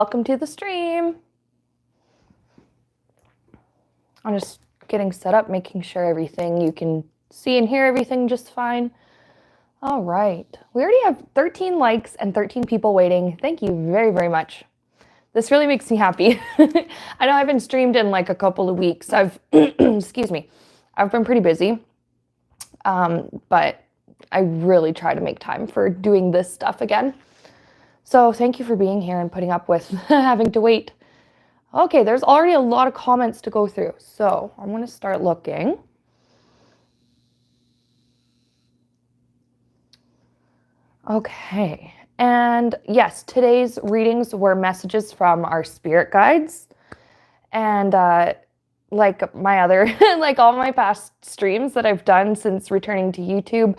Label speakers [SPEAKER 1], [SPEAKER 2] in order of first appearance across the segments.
[SPEAKER 1] Welcome to the stream. I'm just getting set up, making sure you can see and hear everything just fine. All right. We already have 13 likes and 13 people waiting. Thank you very, very much. This really makes me happy. I know I haven't streamed in like a couple of weeks. Excuse me, I've been pretty busy. But I really try to make time for doing this stuff again. So thank you for being here and putting up with having to wait. Okay, there's already a lot of comments to go through. So I'm going to start looking. Okay, and yes, today's readings were messages from our spirit guides. And like my other, like all my past streams that I've done since returning to YouTube,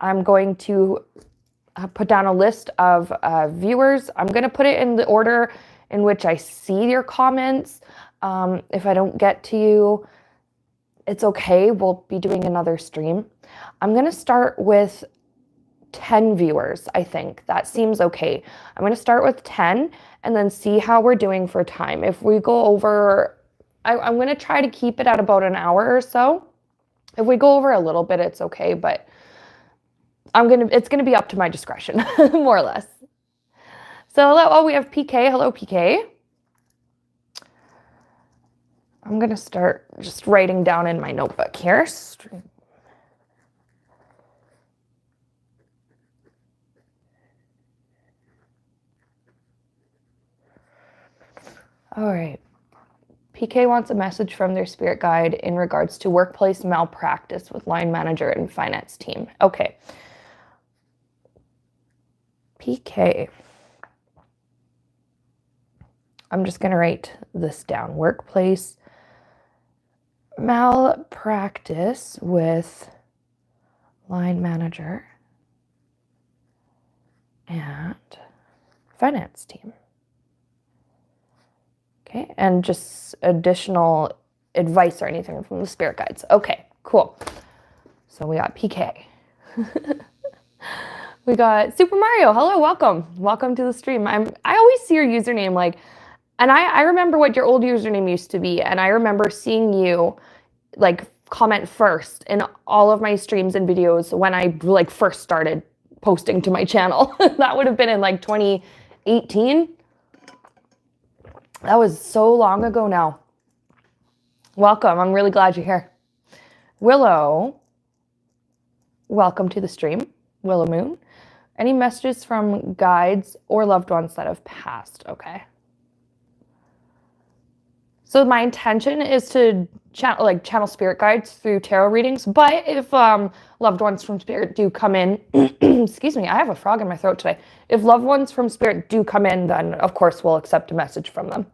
[SPEAKER 1] I'm going to put down a list of viewers. I'm going to put it in the order in which I see your comments. If I don't get to you, it's okay. We'll be doing another stream. I'm going to start with 10 viewers, I think. That seems okay. I'm going to start with 10 and then see how we're doing for time. If we go over, I'm going to try to keep it at about an hour or so. If we go over a little bit, it's okay, but it's going to be up to my discretion, more or less. So, we have PK. Hello, PK. I'm going to start just writing down in my notebook here. All right. PK wants a message from their spirit guide in regards to workplace malpractice with line manager and finance team. Okay. PK. I'm just going to write this down. Workplace malpractice with line manager and finance team. Okay, and just additional advice or anything from the spirit guides. Okay, cool. So we got PK. We got Super Mario. Hello, welcome. Welcome to the stream. I always see your username like, and I remember what your old username used to be, and I remember seeing you like comment first in all of my streams and videos when I like first started posting to my channel. That would have been in like 2018. That was so long ago now. Welcome. I'm really glad you're here. Willow, welcome to the stream. Willow Moon. Any messages from guides or loved ones that have passed? Okay. So my intention is to channel spirit guides through tarot readings, but if loved ones from spirit do come in, excuse me, I have a frog in my throat today. If loved ones from spirit do come in, then of course we'll accept a message from them.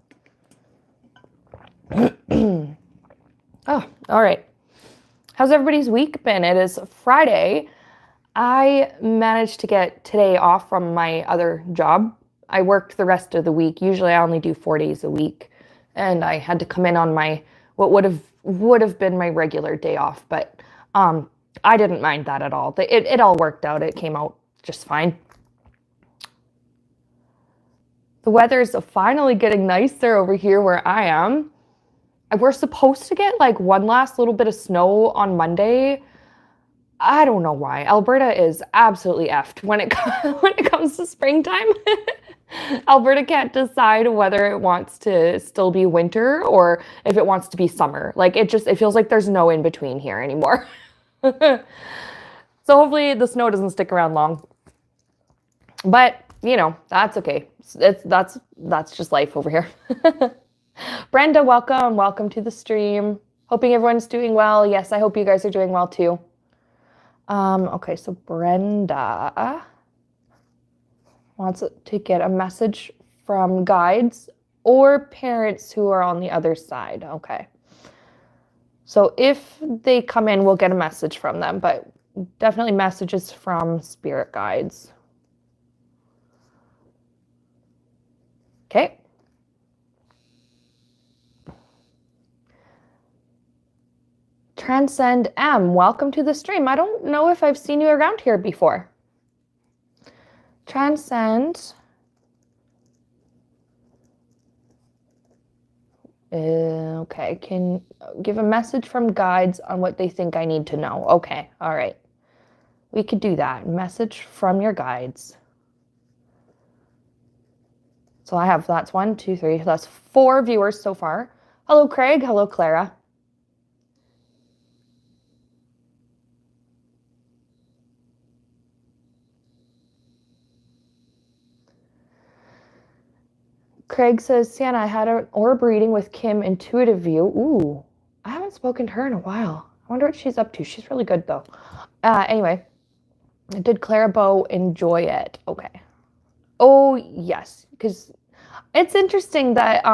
[SPEAKER 1] Oh, all right. How's everybody's week been? It is Friday. I managed to get today off from my other job. I worked the rest of the week. Usually I only do 4 days a week. And I had to come in on my, what would have been my regular day off. But I didn't mind that at all. It all worked out. It came out just fine. The weather is finally getting nicer over here where I am. We're supposed to get like one last little bit of snow on Monday. I don't know why. Alberta is absolutely effed when it comes to springtime. Alberta can't decide whether it wants to still be winter or if it wants to be summer. Like it feels like there's no in between here anymore. So hopefully the snow doesn't stick around long. But, you know, that's okay. That's just life over here. Brenda, welcome. Welcome to the stream. Hoping everyone's doing well. Yes, I hope you guys are doing well too. Okay, so Brenda wants to get a message from guides or parents who are on the other side. Okay. So if they come in, we'll get a message from them, but definitely messages from spirit guides. Okay. Transcend M, welcome to the stream. I don't know if I've seen you around here before. Transcend Okay, can give a message from guides on what they think I need to know. Okay, all right. We could do that. Message from your guides. So I have, that's 1, 2, 3, that's 4 viewers so far. Hello, Craig. Hello, Clara. Craig says, Sienna, I had an orb reading with Kim, intuitive view. Ooh, I haven't spoken to her in a while. I wonder what she's up to. She's really good, though. Anyway, did Clara Bow enjoy it? Okay. Oh, yes, because it's interesting that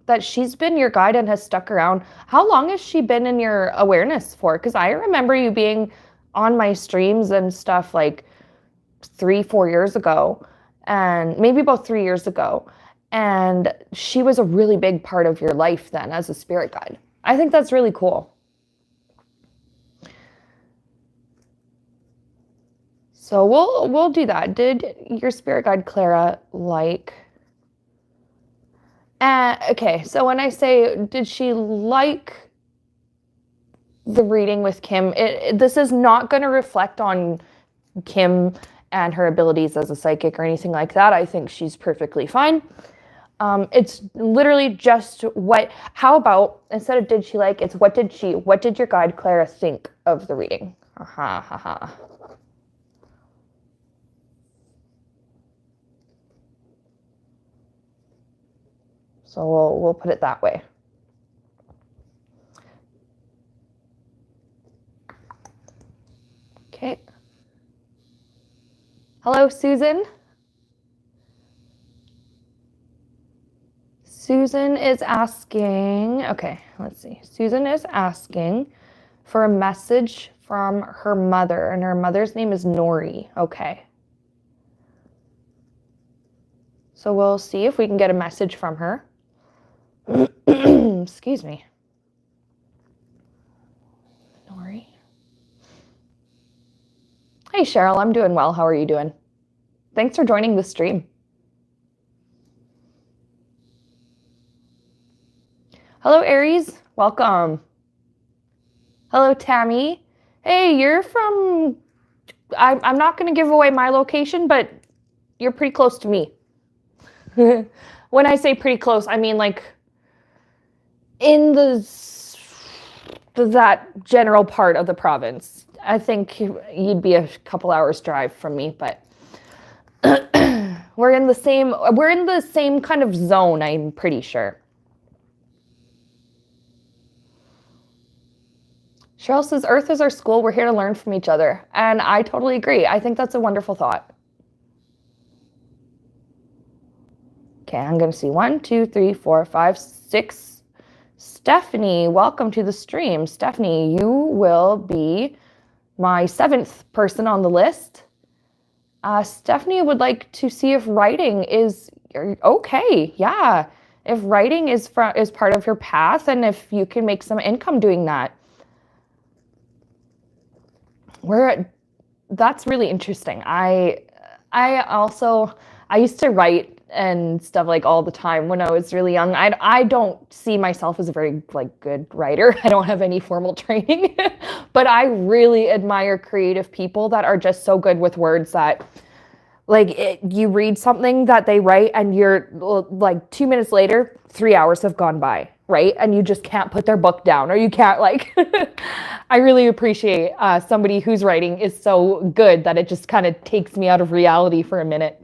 [SPEAKER 1] that she's been your guide and has stuck around. How long has she been in your awareness for? Because I remember you being on my streams and stuff like 3-4 years ago, and maybe about 3 years ago. And she was a really big part of your life then as a spirit guide. I think that's really cool. So we'll do that. Did your spirit guide Clara like? Okay, so when I say did she like the reading with Kim, this is not going to reflect on Kim and her abilities as a psychic or anything like that. I think she's perfectly fine. It's literally just how about, instead of did she like, it's what did your guide Clara think of the reading? So we'll put it that way. Okay. Hello, Susan. Susan is asking, okay, let's see. Susan is asking for a message from her mother, and her mother's name is Nori. Okay. So we'll see if we can get a message from her. Excuse me. Nori. Hey, Cheryl, I'm doing well. How are you doing? Thanks for joining the stream. Hello, Aries. Welcome. Hello, Tammy. Hey, you're from... I'm not going to give away my location, but you're pretty close to me. When I say pretty close, I mean like in that general part of the province. I think you'd be a couple hours drive from me, but we're in the same kind of zone, I'm pretty sure. Cheryl says, Earth is our school. We're here to learn from each other. And I totally agree. I think that's a wonderful thought. Okay, I'm going to see 1, 2, 3, 4, 5, 6. Stephanie, welcome to the stream. Stephanie, you will be my 7th person on the list. Stephanie would like to see if writing is okay. Yeah, if writing is part of your path and if you can make some income doing that. That's really interesting. I used to write and stuff like all the time when I was really young. I don't see myself as a very good writer. I don't have any formal training, but I really admire creative people that are just so good with words that you read something that they write and you're 2 minutes later, 3 hours have gone by, right? And you just can't put their book down, or you can't I really appreciate somebody whose writing is so good that it just kind of takes me out of reality for a minute.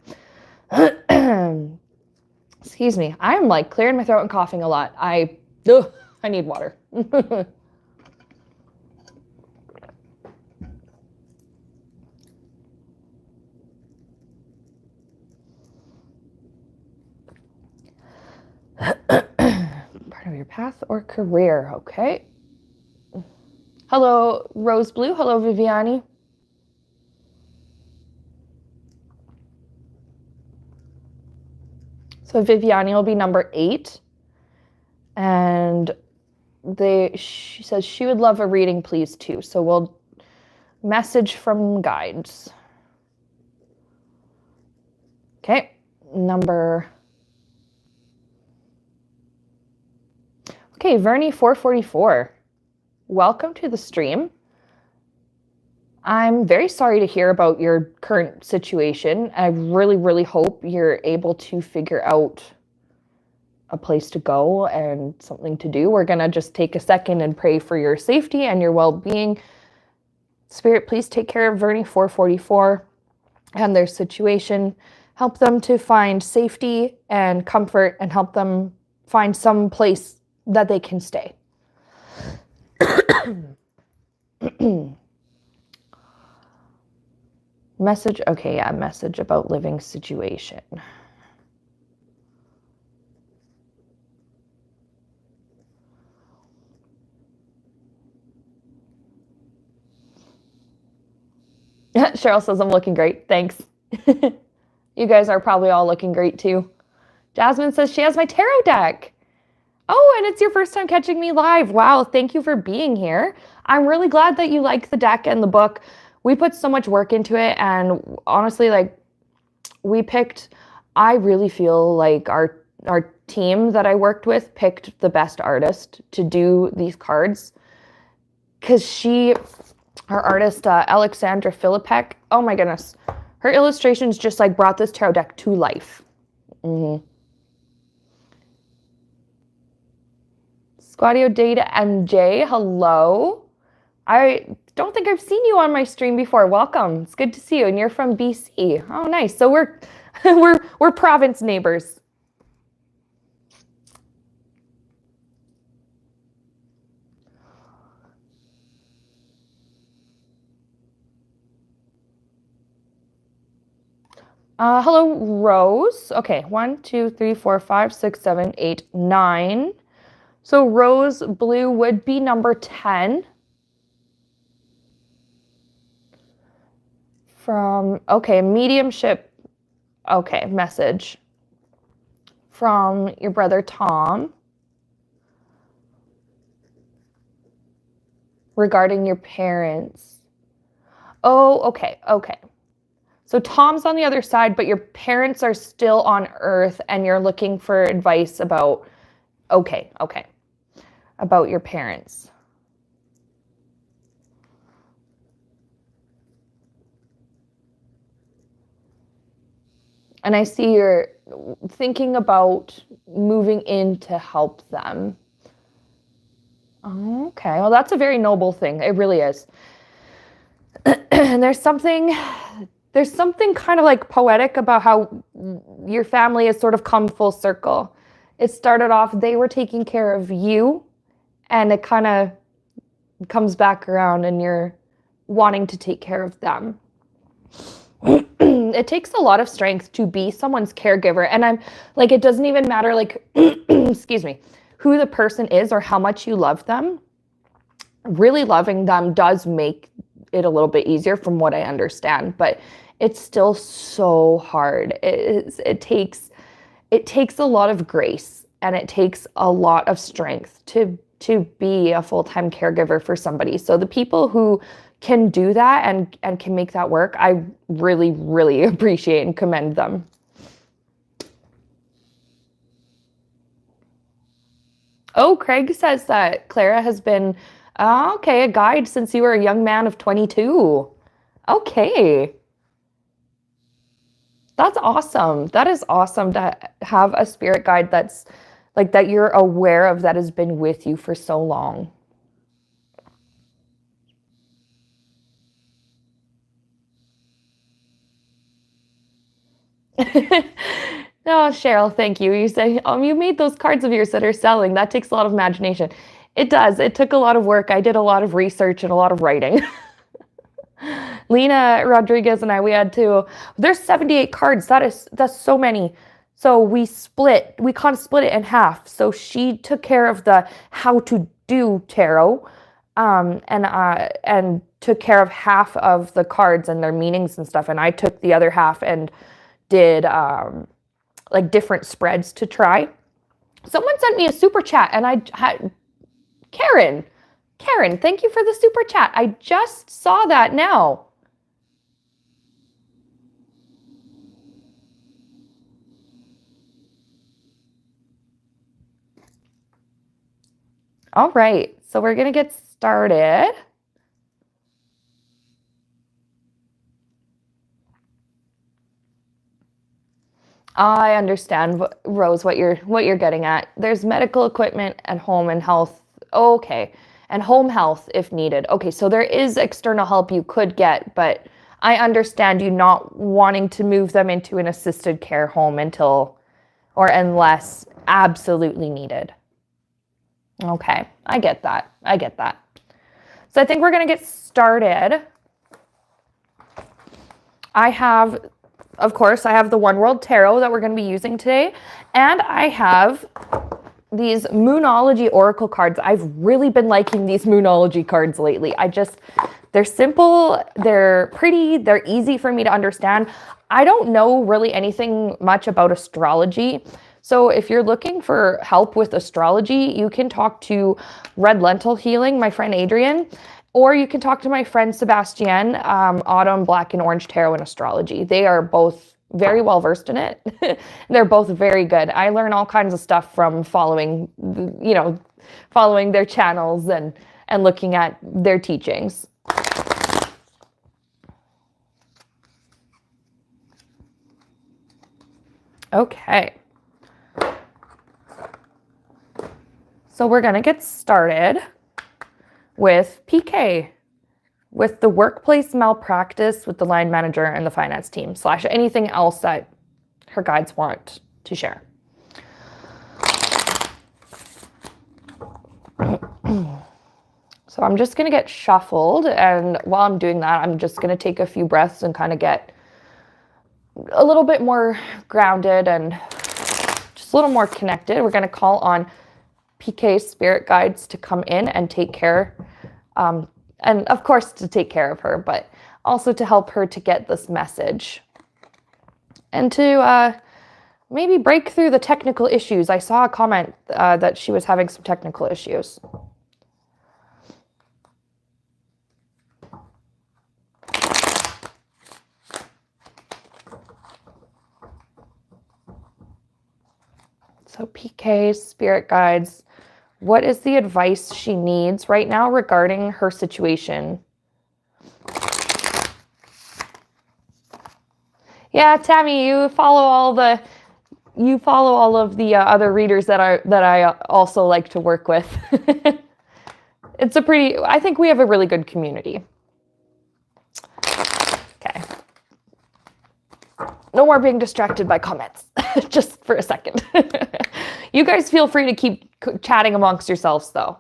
[SPEAKER 1] Excuse me. I am clearing my throat and coughing a lot. I need water. Part of your path or career, okay. Hello, Rose Blue. Hello, Viviani. So Viviani will be number 8. And she says she would love a reading, please, too. So we'll message from guides. Okay, number... Okay, Vernie444. Welcome to the stream. I'm very sorry to hear about your current situation. I really, really hope you're able to figure out a place to go and something to do. We're going to just take a second and pray for your safety and your well-being. Spirit, please take care of Vernie444 and their situation. Help them to find safety and comfort and help them find some place that they can stay. Message, okay, yeah, message about living situation. Cheryl says I'm looking great, thanks. You guys are probably all looking great too. Jasmine says she has my tarot deck. Oh, and it's your first time catching me live. Wow, thank you for being here. I'm really glad that you liked the deck and the book. We put so much work into it, and honestly, like, I really feel like our team that I worked with picked the best artist to do these cards. Because our artist, Alexandra Filipek, oh my goodness, her illustrations just like brought this tarot deck to life. Squadio Data MJ, hello. I don't think I've seen you on my stream before. Welcome. It's good to see you. And you're from BC. Oh, nice. So we're we're province neighbors. Hello, Rose. Okay, 1, 2, 3, 4, 5, 6, 7, 8, 9. So Rose Blue would be number 10. From, okay, mediumship, okay, message from your brother Tom regarding your parents. Oh, okay. So Tom's on the other side, but your parents are still on Earth and you're looking for advice about, okay, about your parents. And I see you're thinking about moving in to help them. Okay, well, that's a very noble thing. It really is. And there's something kind of like poetic about how your family has sort of come full circle. It started off, they were taking care of you, and it kind of comes back around and you're wanting to take care of them. It takes a lot of strength to be someone's caregiver. And I'm like, it doesn't even matter, like, excuse me, who the person is or how much you love them. Really loving them does make it a little bit easier from what I understand, but it's still so hard. It takes a lot of grace and it takes a lot of strength to be a full-time caregiver for somebody. So the people who can do that and can make that work, I really, really appreciate and commend them. Oh, Craig says that Clara has been, okay, a guide since you were a young man of 22. Okay. That's awesome. That is awesome to have a spirit guide that's like that you're aware of that has been with you for so long. No, Cheryl, thank you. You say, you made those cards of yours that are selling. That takes a lot of imagination. It does. It took a lot of work. I did a lot of research and a lot of writing. Lena Rodriguez and I, we had to, there's 78 cards. That's so many. So we kind of split it in half. So she took care of the how to do tarot, and took care of half of the cards and their meanings and stuff. And I took the other half and did like different spreads to try. Someone sent me a super chat and I had Karen, thank you for the super chat. I just saw that now. All right, so we're going to get started. I understand, Rose, what you're getting at. There's medical equipment and home and health. Okay, and home health if needed. Okay, so there is external help you could get, but I understand you not wanting to move them into an assisted care home unless absolutely needed. Okay, I get that. So I think we're going to get started. Of course, I have the One World Tarot that we're going to be using today, and I have these Moonology Oracle cards. I've really been liking these Moonology cards lately. They're simple, they're pretty, they're easy for me to understand. I don't know really anything much about astrology, so if you're looking for help with astrology, you can talk to Red Lentil Healing, my friend Adrian, or you can talk to my friend Sebastian, Autumn, Black and Orange Tarot and Astrology. They are both very well versed in it. They're both very good. I learn all kinds of stuff from following their channels and looking at their teachings. Okay. So we're going to get started with PK, with the workplace malpractice with the line manager and the finance team / anything else that her guides want to share. So I'm just going to get shuffled, and while I'm doing that, I'm just going to take a few breaths and kind of get a little bit more grounded and just a little more connected. We're going to call on PK's spirit guides to come in and take care, and of course to take care of her, but also to help her to get this message and to maybe break through the technical issues. I saw a comment that she was having some technical issues. So PK's spirit guides, what is the advice she needs right now regarding her situation? Yeah, Tammy, you follow all of the other readers that I also like to work with. I think we have a really good community. Okay. No more being distracted by comments, just for a second. You guys feel free to keep chatting amongst yourselves, though.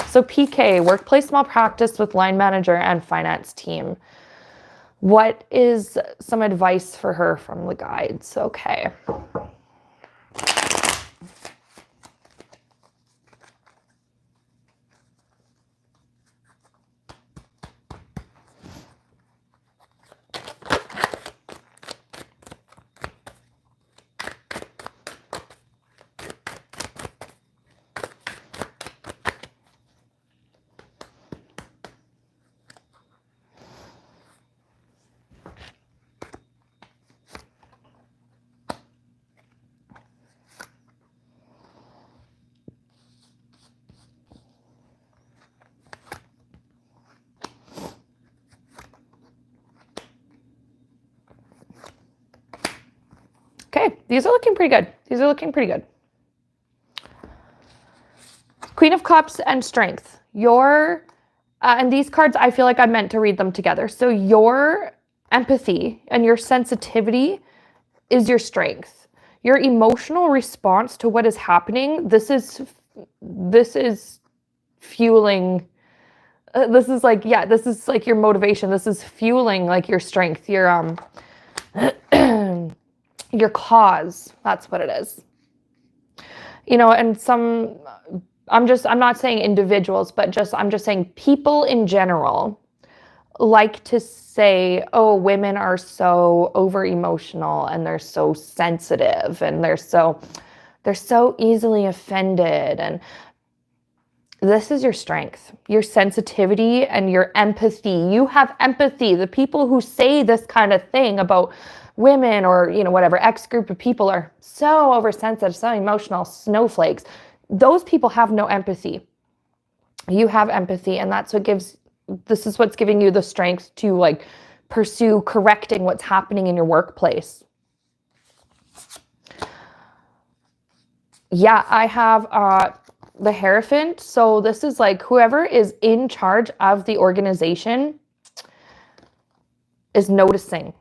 [SPEAKER 1] So PK, workplace malpractice with line manager and finance team. What is some advice for her from the guides? Okay. Okay, these are looking pretty good. Queen of Cups and Strength. And these cards, I feel like I meant to read them together. So your empathy and your sensitivity is your strength. Your emotional response to what is happening, this is fueling. This is like your motivation. This is fueling like your strength, your cause. That's what it is. And I'm not saying individuals, but I'm just saying people in general like to say, oh, women are so over emotional and they're so sensitive and they're so easily offended. And this is your strength, your sensitivity and your empathy. You have empathy. The people who say this kind of thing about women or, whatever X group of people are so oversensitive, so emotional, snowflakes. Those people have no empathy. You have empathy, and this is what's giving you the strength to like pursue correcting what's happening in your workplace. Yeah, I have the Hierophant. So this is like whoever is in charge of the organization is noticing,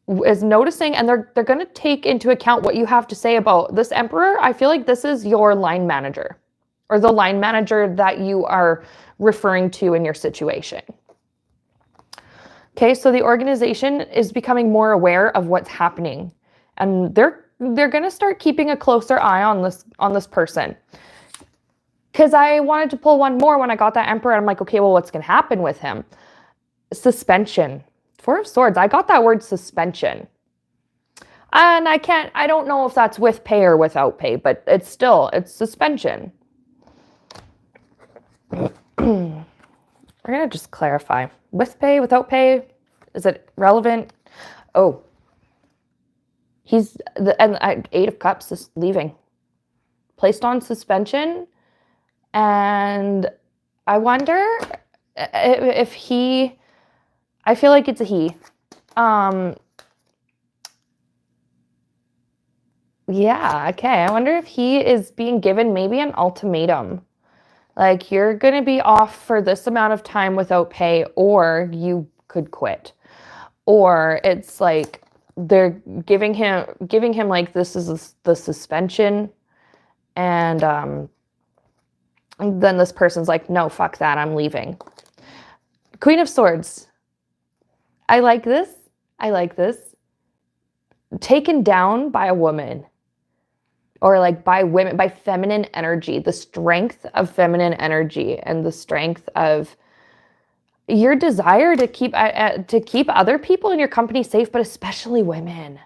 [SPEAKER 1] and they're going to take into account what you have to say about this Emperor. I feel like this is your line manager, or the line manager that you are referring to in your situation. Okay, so the organization is becoming more aware of what's happening, and they're going to start keeping a closer eye on this person. Because I wanted to pull one more when I got that Emperor. I'm like, okay, well, what's going to happen with him? Suspension. Four of Swords. I got that word suspension. And I don't know if that's with pay or without pay, but it's suspension. We're going to just clarify. With pay, without pay, is it relevant? Oh. Eight of Cups is leaving. Placed on suspension. And I wonder if I feel like it's a he. Yeah, okay. I wonder if he is being given maybe an ultimatum. Like, you're going to be off for this amount of time without pay, or you could quit. Or it's like they're giving him like, this is the suspension, and then this person's like, no, fuck that, I'm leaving. Queen of Swords. I like this. Taken down by a woman, or like by women, by feminine energy, the strength of feminine energy, and the strength of your desire to keep other people in your company safe, but especially women.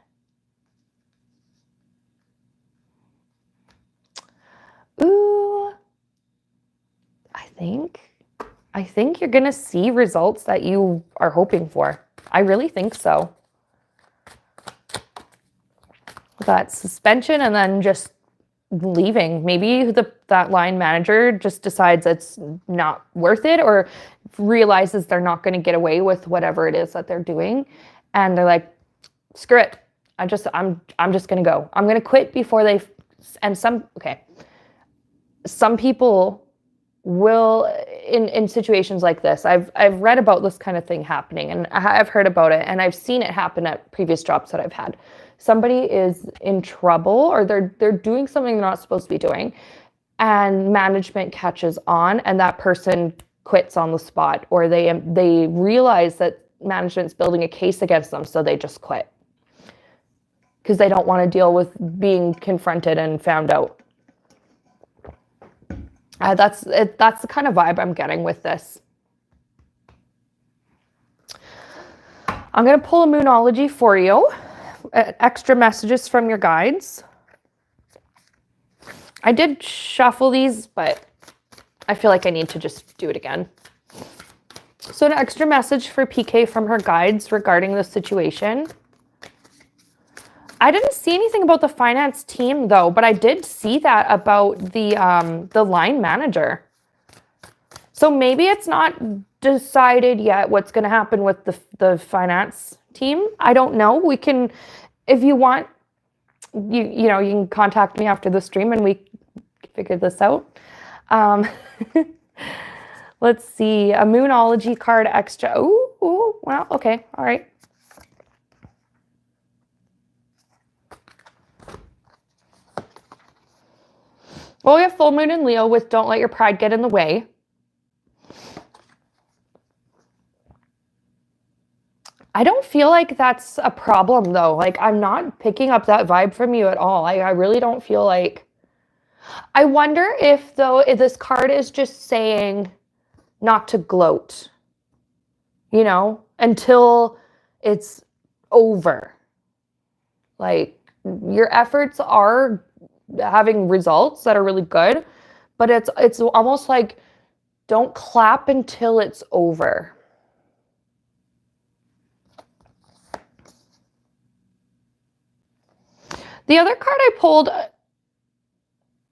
[SPEAKER 1] Ooh, I think you're going to see results that you are hoping for. I really think so. That suspension, and then just leaving. Maybe that line manager just decides it's not worth it, or realizes they're not going to get away with whatever it is that they're doing, and they're like, screw it. I'm just going to go. I'm going to quit before they. And some people will, in situations like this, I've read about this kind of thing happening, and I've heard about it, and I've seen it happen at previous jobs that I've had. Somebody is in trouble, or they're doing something they're not supposed to be doing, and management catches on, and that person quits on the spot, or they realize that management's building a case against them, so they just quit because they don't want to deal with being confronted and found out. That's the kind of vibe I'm getting with this. I'm going to pull a Moonology for you. Extra messages from your guides. I did shuffle these, but I feel like I need to just do it again. So an extra message for PK from her guides regarding the situation. I didn't see anything about the finance team though, but I did see that about the line manager. So maybe it's not decided yet what's going to happen with the finance team. I don't know. We can, if you want, you can contact me after the stream and we figure this out. Let's see, a Moonology card extra. Ooh, well, okay, all right. Well, we have full moon in Leo with don't let your pride get in the way. I don't feel like that's a problem though. Like, I'm not picking up that vibe from you at all. I really don't feel like, I wonder if this card is just saying not to gloat, until it's over. Like, your efforts are having results that are really good, but it's almost like, don't clap until it's over. The other card I pulled,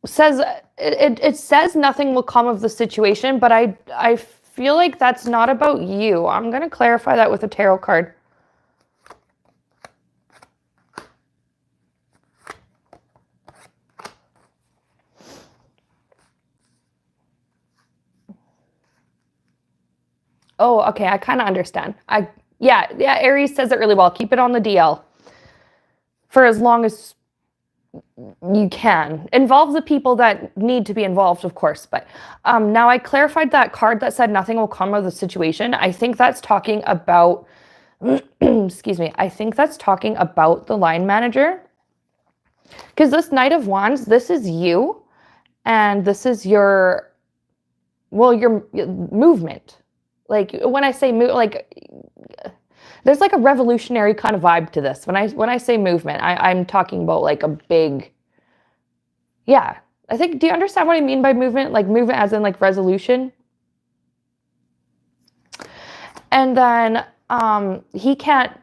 [SPEAKER 1] says it says nothing will come of the situation, but I feel like that's not about you. I'm going to clarify that with a tarot card. Oh, okay, I kind of understand. Yeah, Aries says it really well. Keep it on the DL for as long as you can. Involve the people that need to be involved, of course. But now I clarified that card that said nothing will come of the situation. I think that's talking about, excuse me, I think that's talking about the line manager. Because this Knight of Wands, this is you, and this is your movement. Like when I say move, like there's like a revolutionary kind of vibe to this. When I say movement, I'm talking about like a big, yeah. I think, do you understand what I mean by movement? Like movement as in like resolution. And then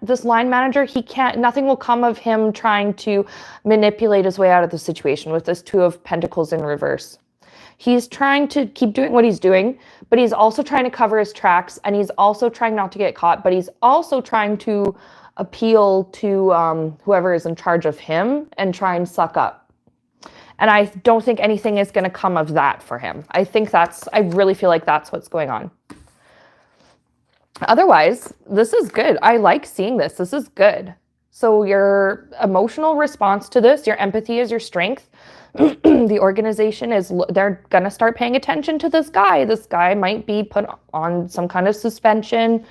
[SPEAKER 1] this line manager, nothing will come of him trying to manipulate his way out of the situation with this Two of Pentacles in reverse. He's trying to keep doing what he's doing, but he's also trying to cover his tracks, and he's also trying not to get caught, but he's also trying to appeal to whoever is in charge of him and try and suck up. And I don't think anything is going to come of that for him. I really feel like that's what's going on. Otherwise, this is good. I like seeing this. This is good. So your emotional response to this, your empathy is your strength. The organization they're going to start paying attention to this guy. This guy might be put on some kind of suspension,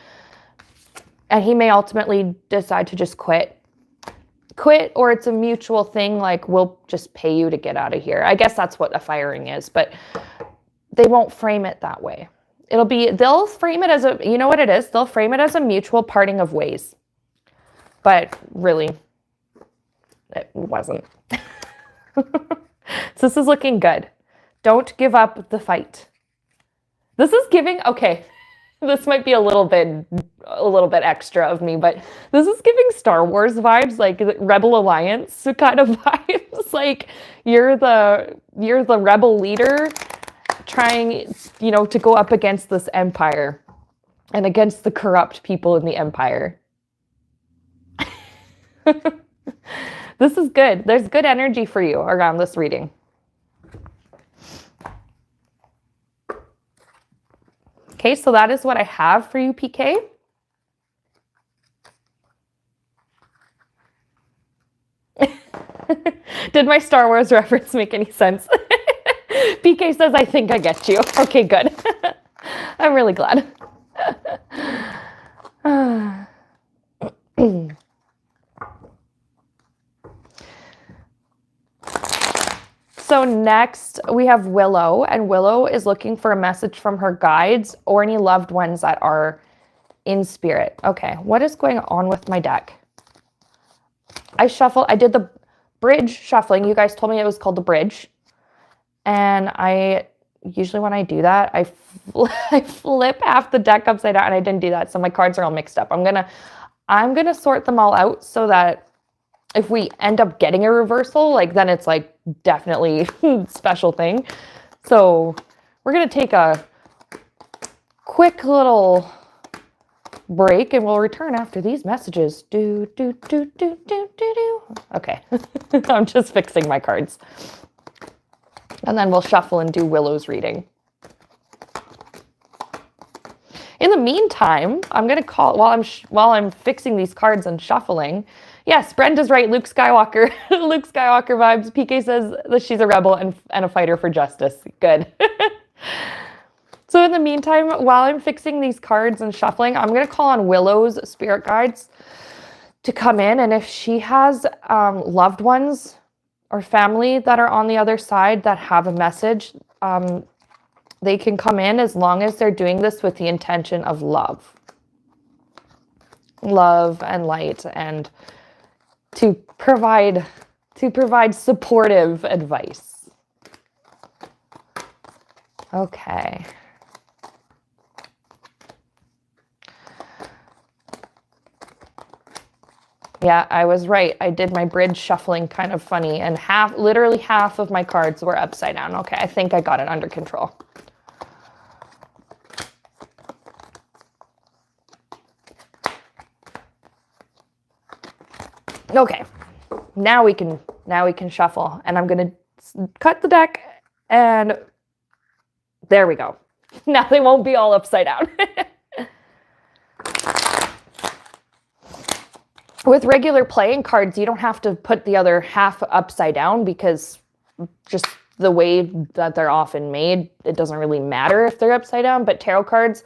[SPEAKER 1] and he may ultimately decide to just quit, or it's a mutual thing. Like, we'll just pay you to get out of here. I guess that's what a firing is, but they won't frame it that way. They'll frame it as you know what it is? They'll frame it as a mutual parting of ways. But really, it wasn't. So this is looking good. Don't give up the fight. This is giving, okay, this might be a little bit extra of me, but this is giving Star Wars vibes, like Rebel Alliance kind of vibes. Like you're the rebel leader trying, to go up against this empire and against the corrupt people in the empire. This is good. There's good energy for you around this reading. Okay, so that is what I have for you, PK. Did my Star Wars reference make any sense? PK says, I think I get you. Okay, good. I'm really glad. So next we have Willow, and Willow is looking for a message from her guides or any loved ones that are in spirit. Okay, what is going on with my deck? I did the bridge shuffling. You guys told me it was called the bridge. And usually when I do that, I flip half the deck upside down, and I didn't do that. So my cards are all mixed up. I'm gonna sort them all out so that if we end up getting a reversal, like then it's like definitely special thing. So we're going to take a quick little break, and we'll return after these messages. Okay. I'm just fixing my cards. And then we'll shuffle and do Willow's reading. In the meantime, I'm going to call, while I'm fixing these cards and shuffling. Yes, Brenda's right. Luke Skywalker. Luke Skywalker vibes. PK says that she's a rebel and a fighter for justice. Good. So in the meantime, while I'm fixing these cards and shuffling, I'm going to call on Willow's spirit guides to come in. And if she has loved ones or family that are on the other side that have a message, they can come in as long as they're doing this with the intention of love. Love and light, and to provide supportive advice. Okay. Yeah, I was right. I did my bridge shuffling kind of funny, and literally half of my cards were upside down. Okay, I think I got it under control. Okay, now we can shuffle, and I'm gonna cut the deck, and there we go. Now they won't be all upside down. With regular playing cards, you don't have to put the other half upside down because just the way that they're often made, it doesn't really matter if they're upside down. But tarot cards,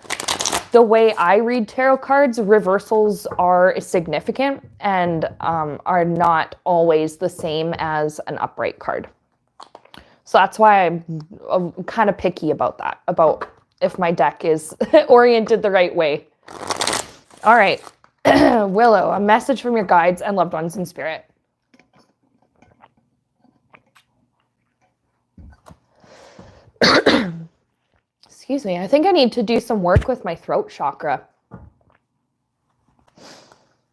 [SPEAKER 1] the way I read tarot cards, reversals are significant and are not always the same as an upright card. So that's why I'm kind of picky about that, about if my deck is oriented the right way. All right. Willow, a message from your guides and loved ones in spirit. Excuse me, I think I need to do some work with my throat chakra.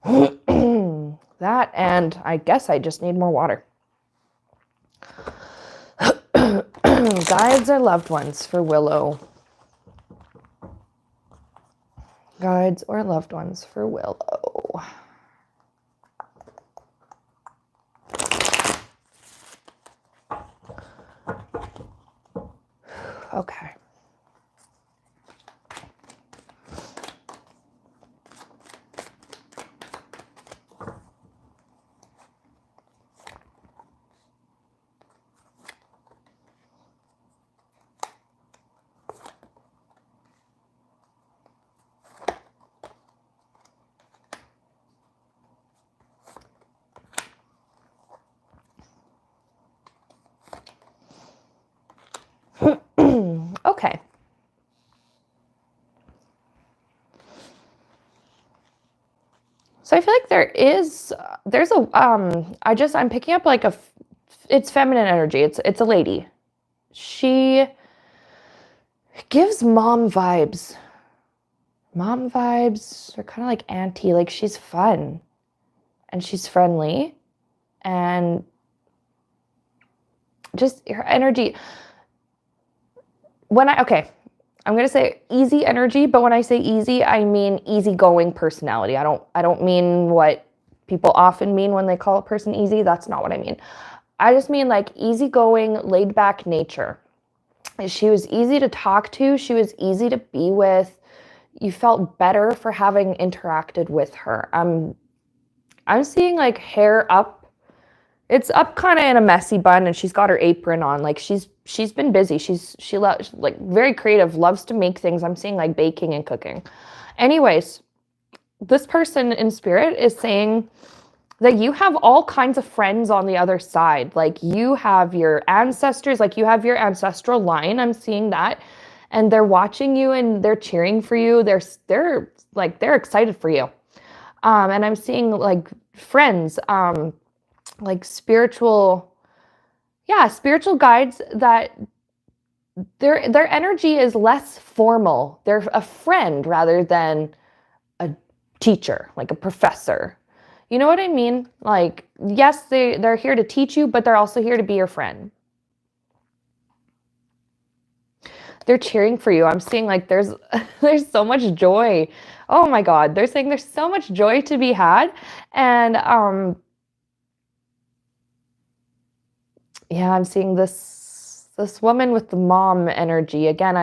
[SPEAKER 1] That, and I guess I just need more water. Guides or loved ones for Willow. Guides or loved ones for Willow. Okay. Okay. So I feel like there's a I'm picking up like it's feminine energy. It's a lady. She gives mom vibes. Mom vibes are kind of like auntie, like she's fun and she's friendly and just her energy. I'm going to say easy energy, but when I say easy, I mean easygoing personality. I don't mean what people often mean when they call a person easy. That's not what I mean. I just mean like easygoing, laid back nature. She was easy to talk to. She was easy to be with. You felt better for having interacted with her. I'm seeing like hair up. It's up kind of in a messy bun, and she's got her apron on. Like she's been busy. She loves, like, very creative, loves to make things. I'm seeing like baking and cooking. Anyways, this person in spirit is saying that you have all kinds of friends on the other side. Like you have your ancestors, like you have your ancestral line. I'm seeing that. And they're watching you and they're cheering for you. They're excited for you. And I'm seeing like friends, like spiritual guides that their energy is less formal. They're a friend rather than a teacher, like a professor. You know what I mean? Like, yes, they're here to teach you, but they're also here to be your friend. They're cheering for you. I'm seeing like there's so much joy. Oh my God. They're saying there's so much joy to be had. And yeah, I'm seeing this woman with the mom energy. Again,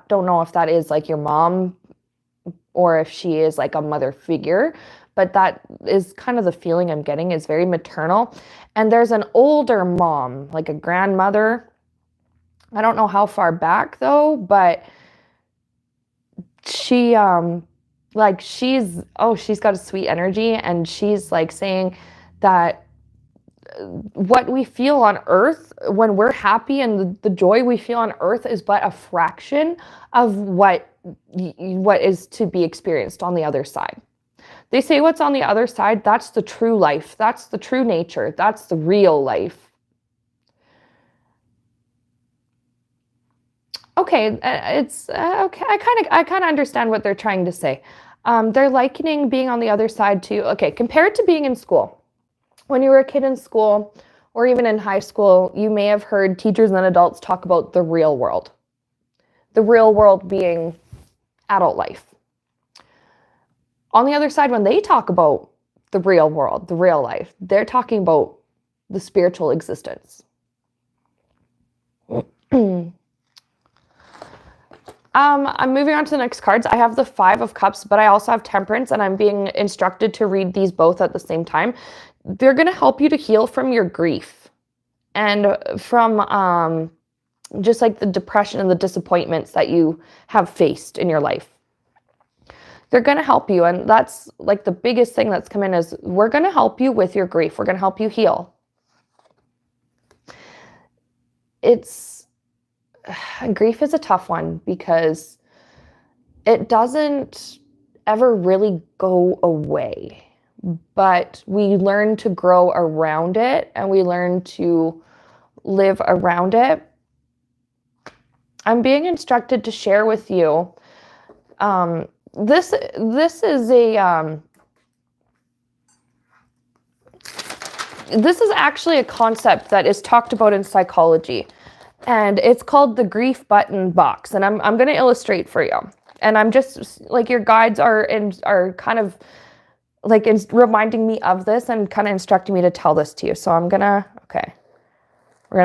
[SPEAKER 1] don't know if that is like your mom or if she is like a mother figure, but that is kind of the feeling I'm getting, is very maternal. And there's an older mom, like a grandmother. I don't know how far back though, but she's got a sweet energy, and she's like saying that what we feel on earth when we're happy and the joy we feel on earth is but a fraction of what is to be experienced on the other side. They say what's on the other side, that's the true life. That's the true nature. That's the real life. Okay, it's okay. I kind of understand what they're trying to say. They're likening being on the other side to, okay, compared to being in school. When you were a kid in school or even in high school, you may have heard teachers and adults talk about the real world. The real world being adult life. On the other side, when they talk about the real world, the real life, they're talking about the spiritual existence. I'm moving on to the next cards. I have the Five of Cups, but I also have Temperance, and I'm being instructed to read these both at the same time. They're going to help you to heal from your grief and from just like the depression and the disappointments that you have faced in your life. They're going to help you, and that's like the biggest thing that's come in is we're going to help you with your grief. We're going to help you heal. Grief is a tough one because it doesn't ever really go away, but we learn to grow around it and we learn to live around it. I'm being instructed to share with you. This is actually a concept that is talked about in psychology. And it's called the grief button box. And I'm going to illustrate for you. And I'm just like, your guides are kind of like reminding me of this and kind of instructing me to tell this to you. So we're going to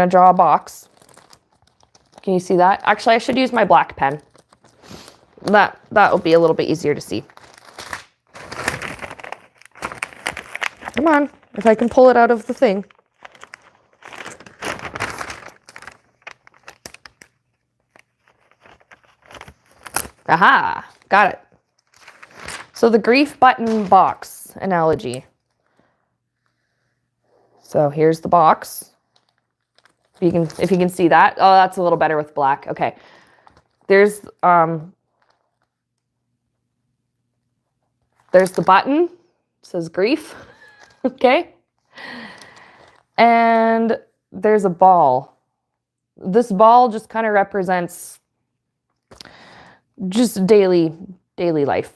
[SPEAKER 1] draw a box. Can you see that? Actually, I should use my black pen. That will be a little bit easier to see. Come on, if I can pull it out of the thing. Aha, got it. So the grief button box analogy. So here's the box. If you can see that. Oh, that's a little better with black. Okay. There's the button. It says grief. Okay. And there's a ball. This ball just kind of represents just daily life.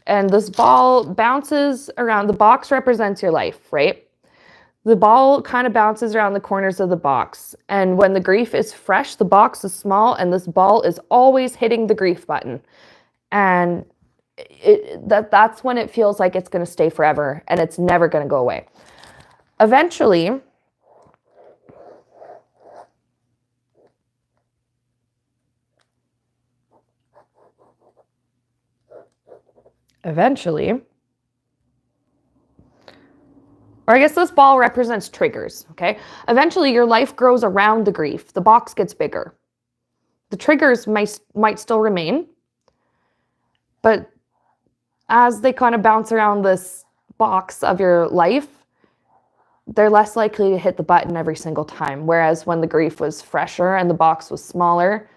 [SPEAKER 1] And this ball bounces around. The box represents your life, right? The ball kind of bounces around the corners of the box. And when the grief is fresh, the box is small and this ball is always hitting the grief button. And that's when it feels like it's going to stay forever and it's never going to go away. Eventually, or I guess this ball represents triggers, okay? Eventually, your life grows around the grief. The box gets bigger. The triggers might still remain, but as they kind of bounce around this box of your life, they're less likely to hit the button every single time. Whereas when the grief was fresher and the box was smaller,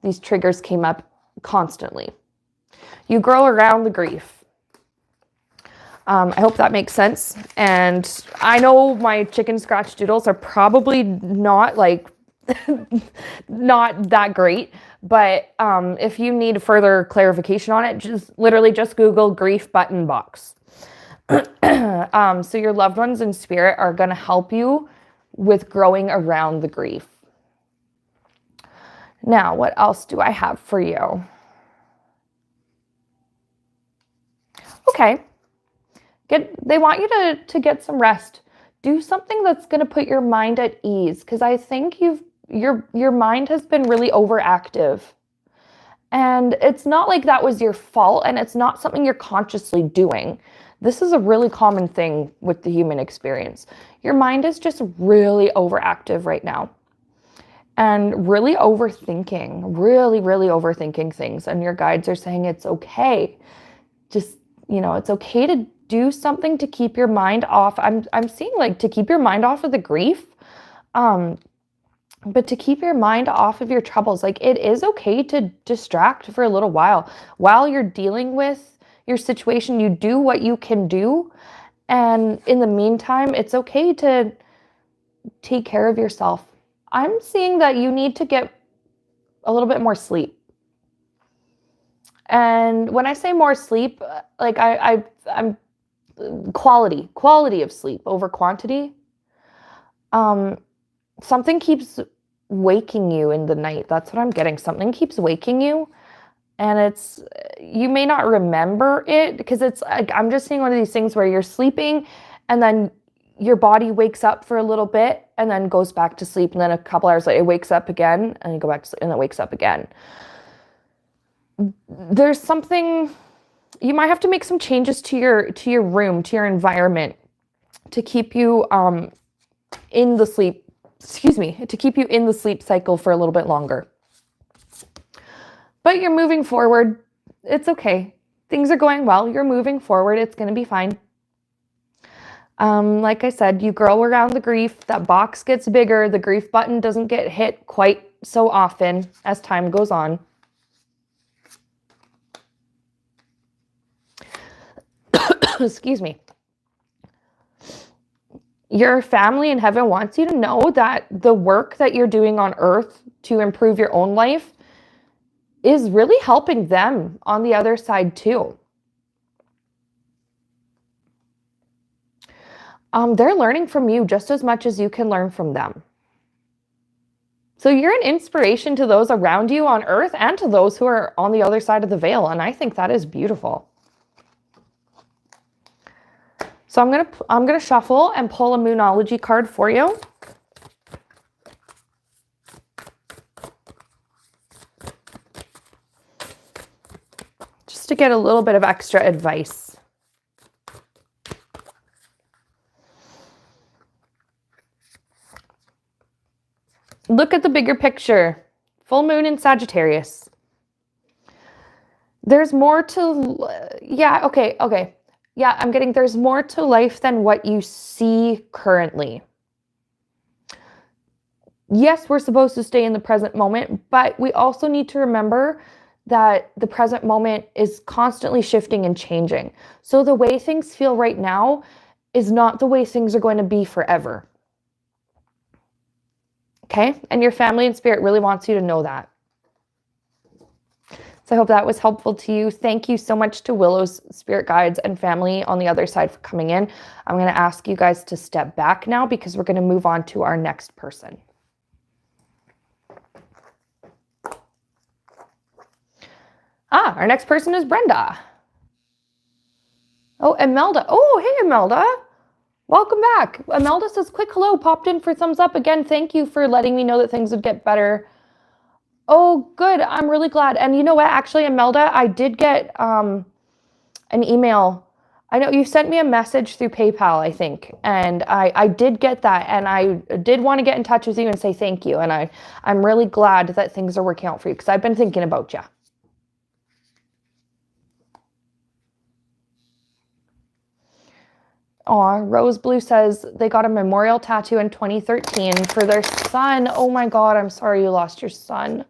[SPEAKER 1] these triggers came up constantly. You grow around the grief. I hope that makes sense. And I know my chicken scratch doodles are probably not not that great, but if you need further clarification on it, just Google grief button box. So your loved ones in spirit are going to help you with growing around the grief. Now, what else do I have for you? Okay. They want you to get some rest. Do something that's going to put your mind at ease, because I think your mind has been really overactive. And it's not like that was your fault, and it's not something you're consciously doing. This is a really common thing with the human experience. Your mind is just really overactive right now. And really overthinking things. And your guides are saying it's okay. Just, it's okay to do something to keep your mind off. I'm seeing to keep your mind off of the grief, but to keep your mind off of your troubles. It is okay to distract for a little while you're dealing with your situation. You do what you can do, and in the meantime, it's okay to take care of yourself. I'm seeing that you need to get a little bit more sleep. And when I say more sleep, like I'm quality of sleep over quantity. Something keeps waking you in the night. That's what I'm getting. Something keeps waking you, and you may not remember it because it's like I'm just seeing one of these things where you're sleeping and then your body wakes up for a little bit and then goes back to sleep, and then a couple hours later it wakes up again and you go back to sleep and it wakes up again. There's something you might have to make some changes to your room, to your environment to keep you in the sleep, to keep you in the sleep cycle for a little bit longer. But you're moving forward. It's okay. Things are going well. You're moving forward. It's going to be fine. Like I said, you grow around the grief. That box gets bigger. The grief button doesn't get hit quite so often as time goes on. Excuse me. Your family in heaven wants you to know that the work that you're doing on earth to improve your own life is really helping them on the other side too. They're learning from you just as much as you can learn from them. So you're an inspiration to those around you on earth and to those who are on the other side of the veil. And I think that is beautiful. So I'm gonna shuffle and pull a Moonology card for you. Just to get a little bit of extra advice. Look at the bigger picture. Full moon in Sagittarius. There's more to, yeah, okay. Yeah, I'm getting there's more to life than what you see currently. Yes, we're supposed to stay in the present moment, but we also need to remember that the present moment is constantly shifting and changing. So the way things feel right now is not the way things are going to be forever. Okay? And your family and spirit really wants you to know that. So I hope that was helpful to you. Thank you so much to Willow's spirit guides and family on the other side for coming in. I'm going to ask you guys to step back now because we're going to move on to our next person. Our next person is Brenda. Oh, Imelda. Oh, hey, Imelda. Welcome back. Imelda says, quick hello, popped in for thumbs up. Again, thank you for letting me know that things would get better. Oh, good. I'm really glad. And you know what? Actually, Imelda, I did get an email. I know you sent me a message through PayPal, I think. And I did get that. And I did want to get in touch with you and say thank you. And I'm really glad that things are working out for you because I've been thinking about you. Aw, Rose Blue says they got a memorial tattoo in 2013 for their son. Oh my God, I'm sorry you lost your son.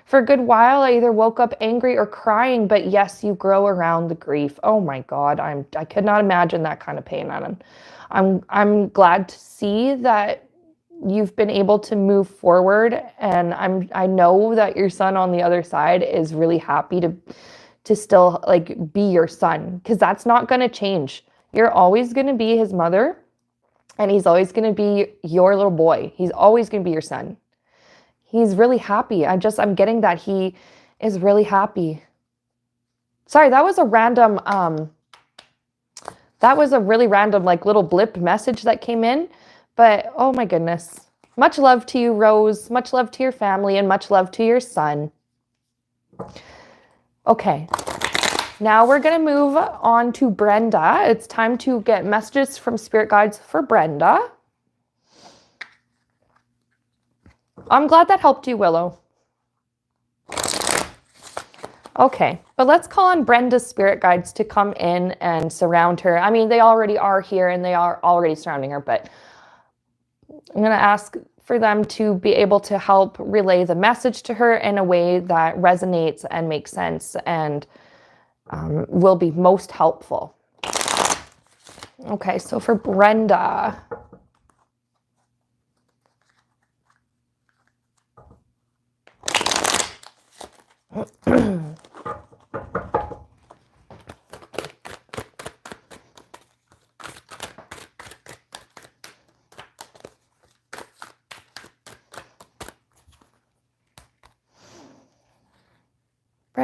[SPEAKER 1] For a good while, I either woke up angry or crying, but yes, you grow around the grief. Oh my God, I could not imagine that kind of pain on him. I'm glad to see that you've been able to move forward, and I know that your son on the other side is really happy to still like be your son, because that's not going to change. You're always going to be his mother, and he's always going to be your little boy. He's always going to be your son. He's really happy. I'm getting that he is really happy. Sorry, that was a random, that was a really random like little blip message that came in, but oh my goodness. Much love to you, Rose. Much love to your family and much love to your son. Okay. Now we're going to move on to Brenda. It's time to get messages from spirit guides for Brenda. I'm glad that helped you, Willow. Okay, but let's call on Brenda's spirit guides to come in and surround her. I mean, they already are here and they are already surrounding her, but I'm going to ask for them to be able to help relay the message to her in a way that resonates and makes sense and will be most helpful. Okay, so for Brenda.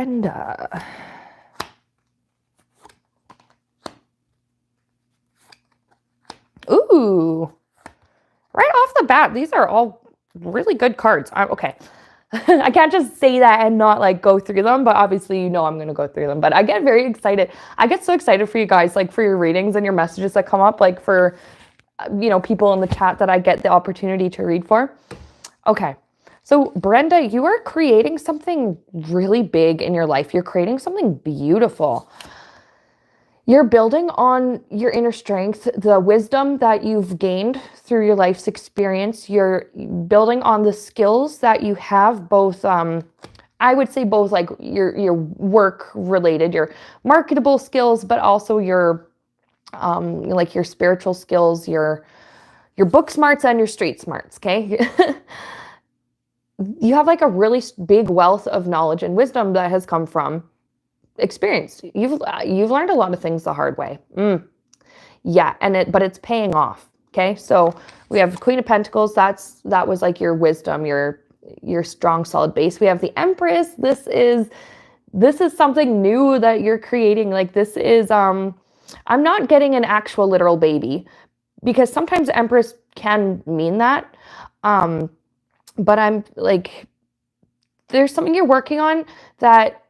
[SPEAKER 1] Brenda. Ooh, right off the bat, these are all really good cards. Okay. I can't just say that and not like go through them, but obviously you know I'm going to go through them. But I get very excited. I get so excited for you guys, like for your readings and your messages that come up, like for, you know, people in the chat that I get the opportunity to read for. Okay. So Brenda, you are creating something really big in your life. You're creating something beautiful. You're building on your inner strength, the wisdom that you've gained through your life's experience. You're building on the skills that you have, both, I would say both like your work related, your marketable skills, but also your, like your spiritual skills, your book smarts and your street smarts. Okay. You have like a really big wealth of knowledge and wisdom that has come from experience. You've learned a lot of things the hard way. Yeah, but it's paying off. Okay, so we have Queen of Pentacles. That was like your wisdom, your strong, solid base. We have the Empress. This is something new that you're creating. Like this is I'm not getting an actual literal baby, because sometimes Empress can mean that. But I'm like, there's something you're working on that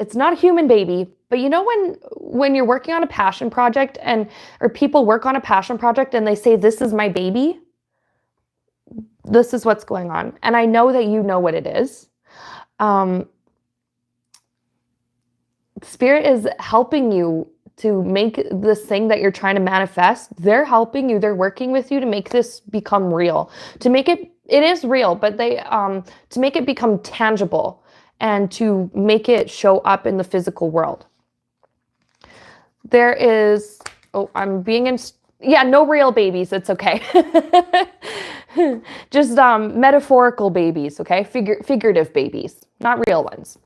[SPEAKER 1] it's not a human baby, but you know when you're working on a passion project or people work on a passion project and they say, this is my baby, this is what's going on. And I know that you know what it is. Spirit is helping you to make this thing that you're trying to manifest. They're helping you. They're working with you to make this become real, to make it is real, but to make it become tangible and to make it show up in the physical world. There is, no real babies. It's okay. Just metaphorical babies, okay? Figurative babies, not real ones.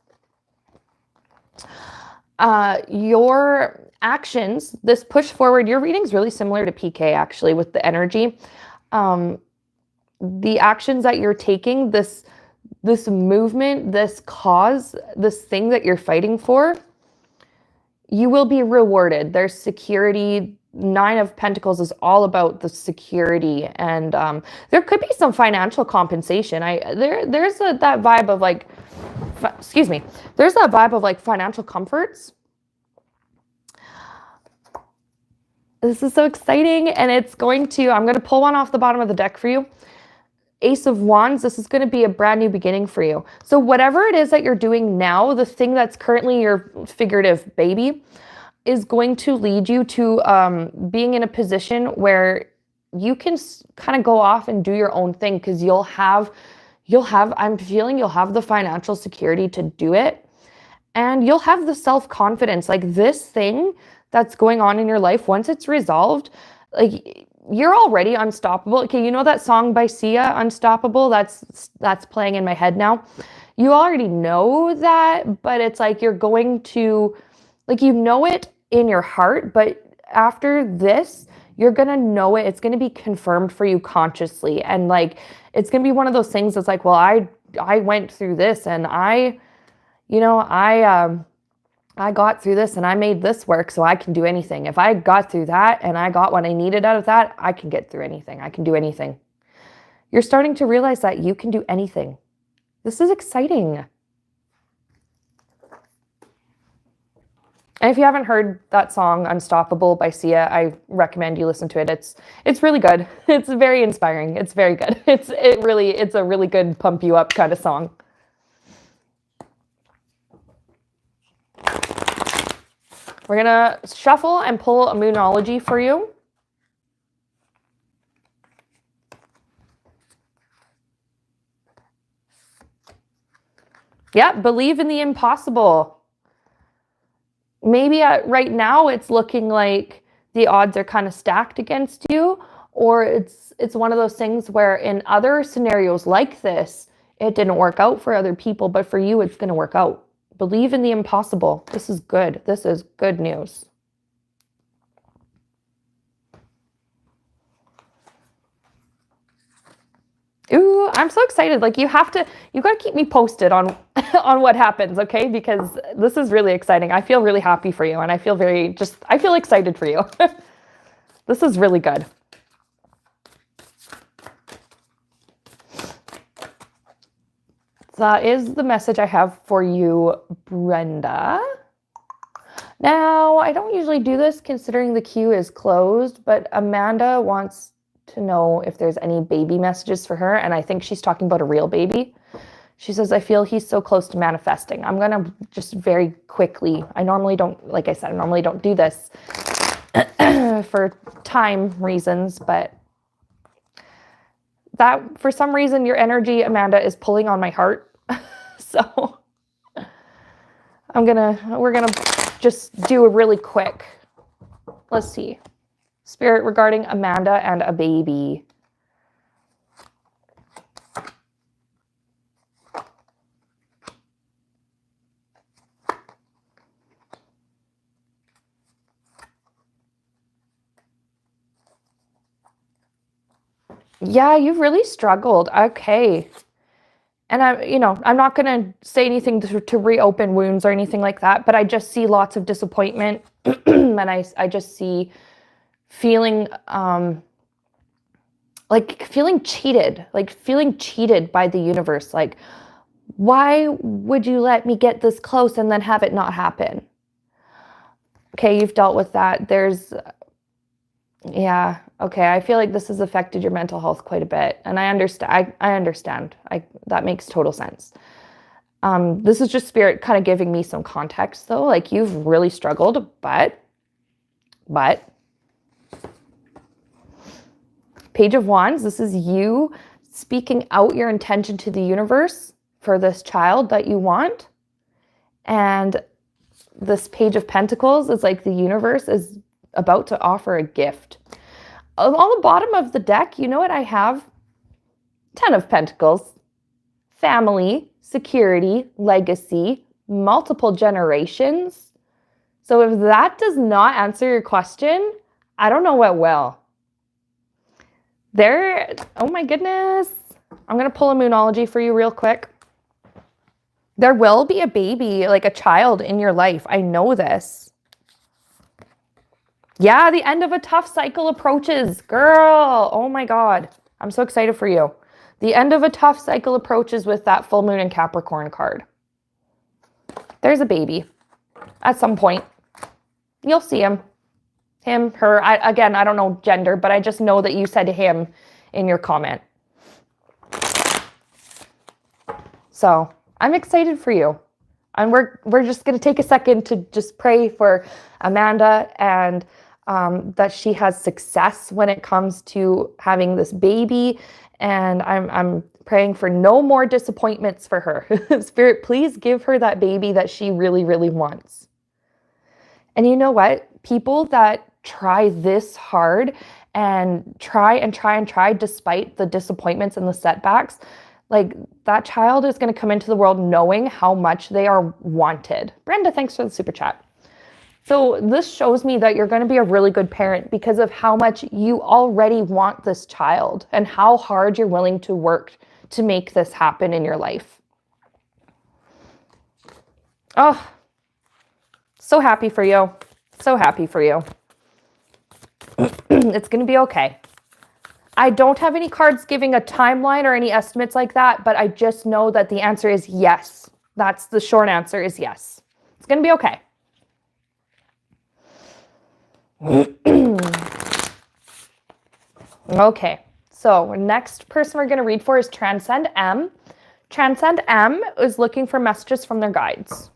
[SPEAKER 1] Your actions, this push forward, your reading's really similar to PK actually with the energy. The actions that you're taking, this movement, this cause, this thing that you're fighting for, you will be rewarded. There's security. 9 of Pentacles is all about the security, and there could be some financial compensation. There's that vibe of like, there's that vibe of like financial comforts. This is so exciting, and I'm going to pull one off the bottom of the deck for you. Ace of Wands, this is going to be a brand new beginning for you. So whatever it is that you're doing now, the thing that's currently your figurative baby, is going to lead you to being in a position where you can kind of go off and do your own thing, because I'm feeling you'll have the financial security to do it, and you'll have the self-confidence. Like this thing that's going on in your life, once it's resolved, like you're already unstoppable. Okay, you know that song by Sia, Unstoppable? That's playing in my head now. You already know that, but it's like you're going to, like, you know it in your heart, but after this, you're going to know it. It's going to be confirmed for you consciously. And like, it's going to be one of those things that's like, well, I went through this, and I got through this and I made this work, so I can do anything. If I got through that and I got what I needed out of that, I can get through anything. I can do anything. You're starting to realize that you can do anything. This is exciting. And if you haven't heard that song, Unstoppable by Sia, I recommend you listen to it. It's really good. It's very inspiring. It's very good. It's a really good pump you up kind of song. We're going to shuffle and pull a Moonology for you. Yeah, believe in the impossible. Maybe right now it's looking like the odds are kind of stacked against you, or it's one of those things where in other scenarios like this, it didn't work out for other people, but for you, it's going to work out. Believe in the impossible. This is good. This is good news. Ooh, I'm so excited. Like you got to keep me posted on on what happens, okay? Because this is really exciting. I feel really happy for you and I feel I feel excited for you. This is really good. That is the message I have for you, Brenda. Now, I don't usually do this considering the queue is closed, but Amanda wants to know if there's any baby messages for her, and I think she's talking about a real baby. She says, I feel he's so close to manifesting. I'm going to just very quickly, I normally don't, like I said, I normally don't do this for time reasons, but that, for some reason, your energy, Amanda, is pulling on my heart. So we're gonna just do a really quick, let's see, spirit regarding Amanda and a baby. Yeah, you've really struggled. Okay. And I'm not going to say anything to reopen wounds or anything like that, but I just see lots of disappointment. And I just see feeling, feeling cheated by the universe. Like, why would you let me get this close and then have it not happen? Okay, you've dealt with that. Yeah, okay. I feel like this has affected your mental health quite a bit. And I understand. I understand. That makes total sense. This is just spirit kind of giving me some context though. Like you've really struggled, but Page of Wands, this is you speaking out your intention to the universe for this child that you want. And this Page of Pentacles is like the universe is about to offer a gift. On the bottom of the deck, you know what I have? 10 of Pentacles. Family, security, legacy, multiple generations. So if that does not answer your question, I don't know what will. Oh my goodness. I'm going to pull a Moonology for you real quick. There will be a baby, like a child in your life. I know this. Yeah, the end of a tough cycle approaches. Girl, oh my God. I'm so excited for you. The end of a tough cycle approaches with that full moon and Capricorn card. There's a baby at some point. You'll see him. Him, her. Again, I don't know gender, but I just know that you said him in your comment. So I'm excited for you. And we're just going to take a second to just pray for Amanda and that she has success when it comes to having this baby. And I'm praying for no more disappointments for her. Spirit, please give her that baby that she really, really wants. And you know what? People that try this hard and try despite the disappointments and the setbacks, like that child is going to come into the world knowing how much they are wanted. Brenda, thanks for the super chat. So this shows me that you're going to be a really good parent because of how much you already want this child and how hard you're willing to work to make this happen in your life. Oh, so happy for you. So happy for you. It's going to be okay. I don't have any cards giving a timeline or any estimates like that, but I just know that the answer is yes. That's the short answer is yes. It's going to be okay. Okay, so next person we're going to read for is Transcend M. Transcend M is looking for messages from their guides.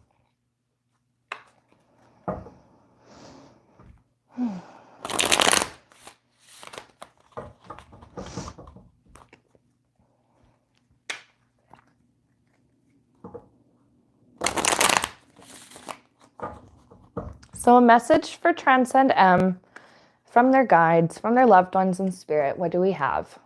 [SPEAKER 1] So a message for Transcend M from their guides, from their loved ones in spirit. What do we have?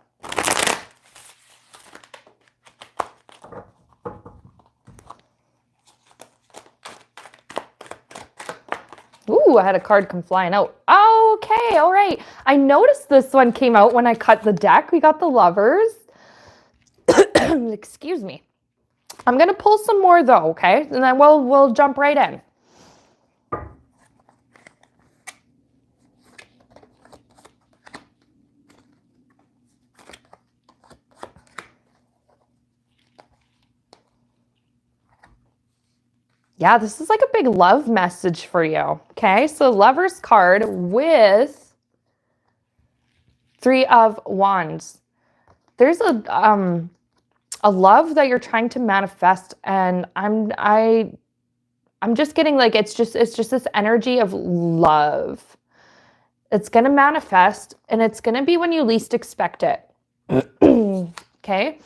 [SPEAKER 1] Ooh, I had a card come flying out. Oh, okay, all right. I noticed this one came out when I cut the deck. We got the Lovers. excuse me. I'm going to pull some more though, okay? And then we'll jump right in. Yeah, this is like a big love message for you, okay? So Lover's card with 3 of Wands. There's a love that you're trying to manifest, and I'm just getting like it's just this energy of love. It's going to manifest, and it's going to be when you least expect it. Okay?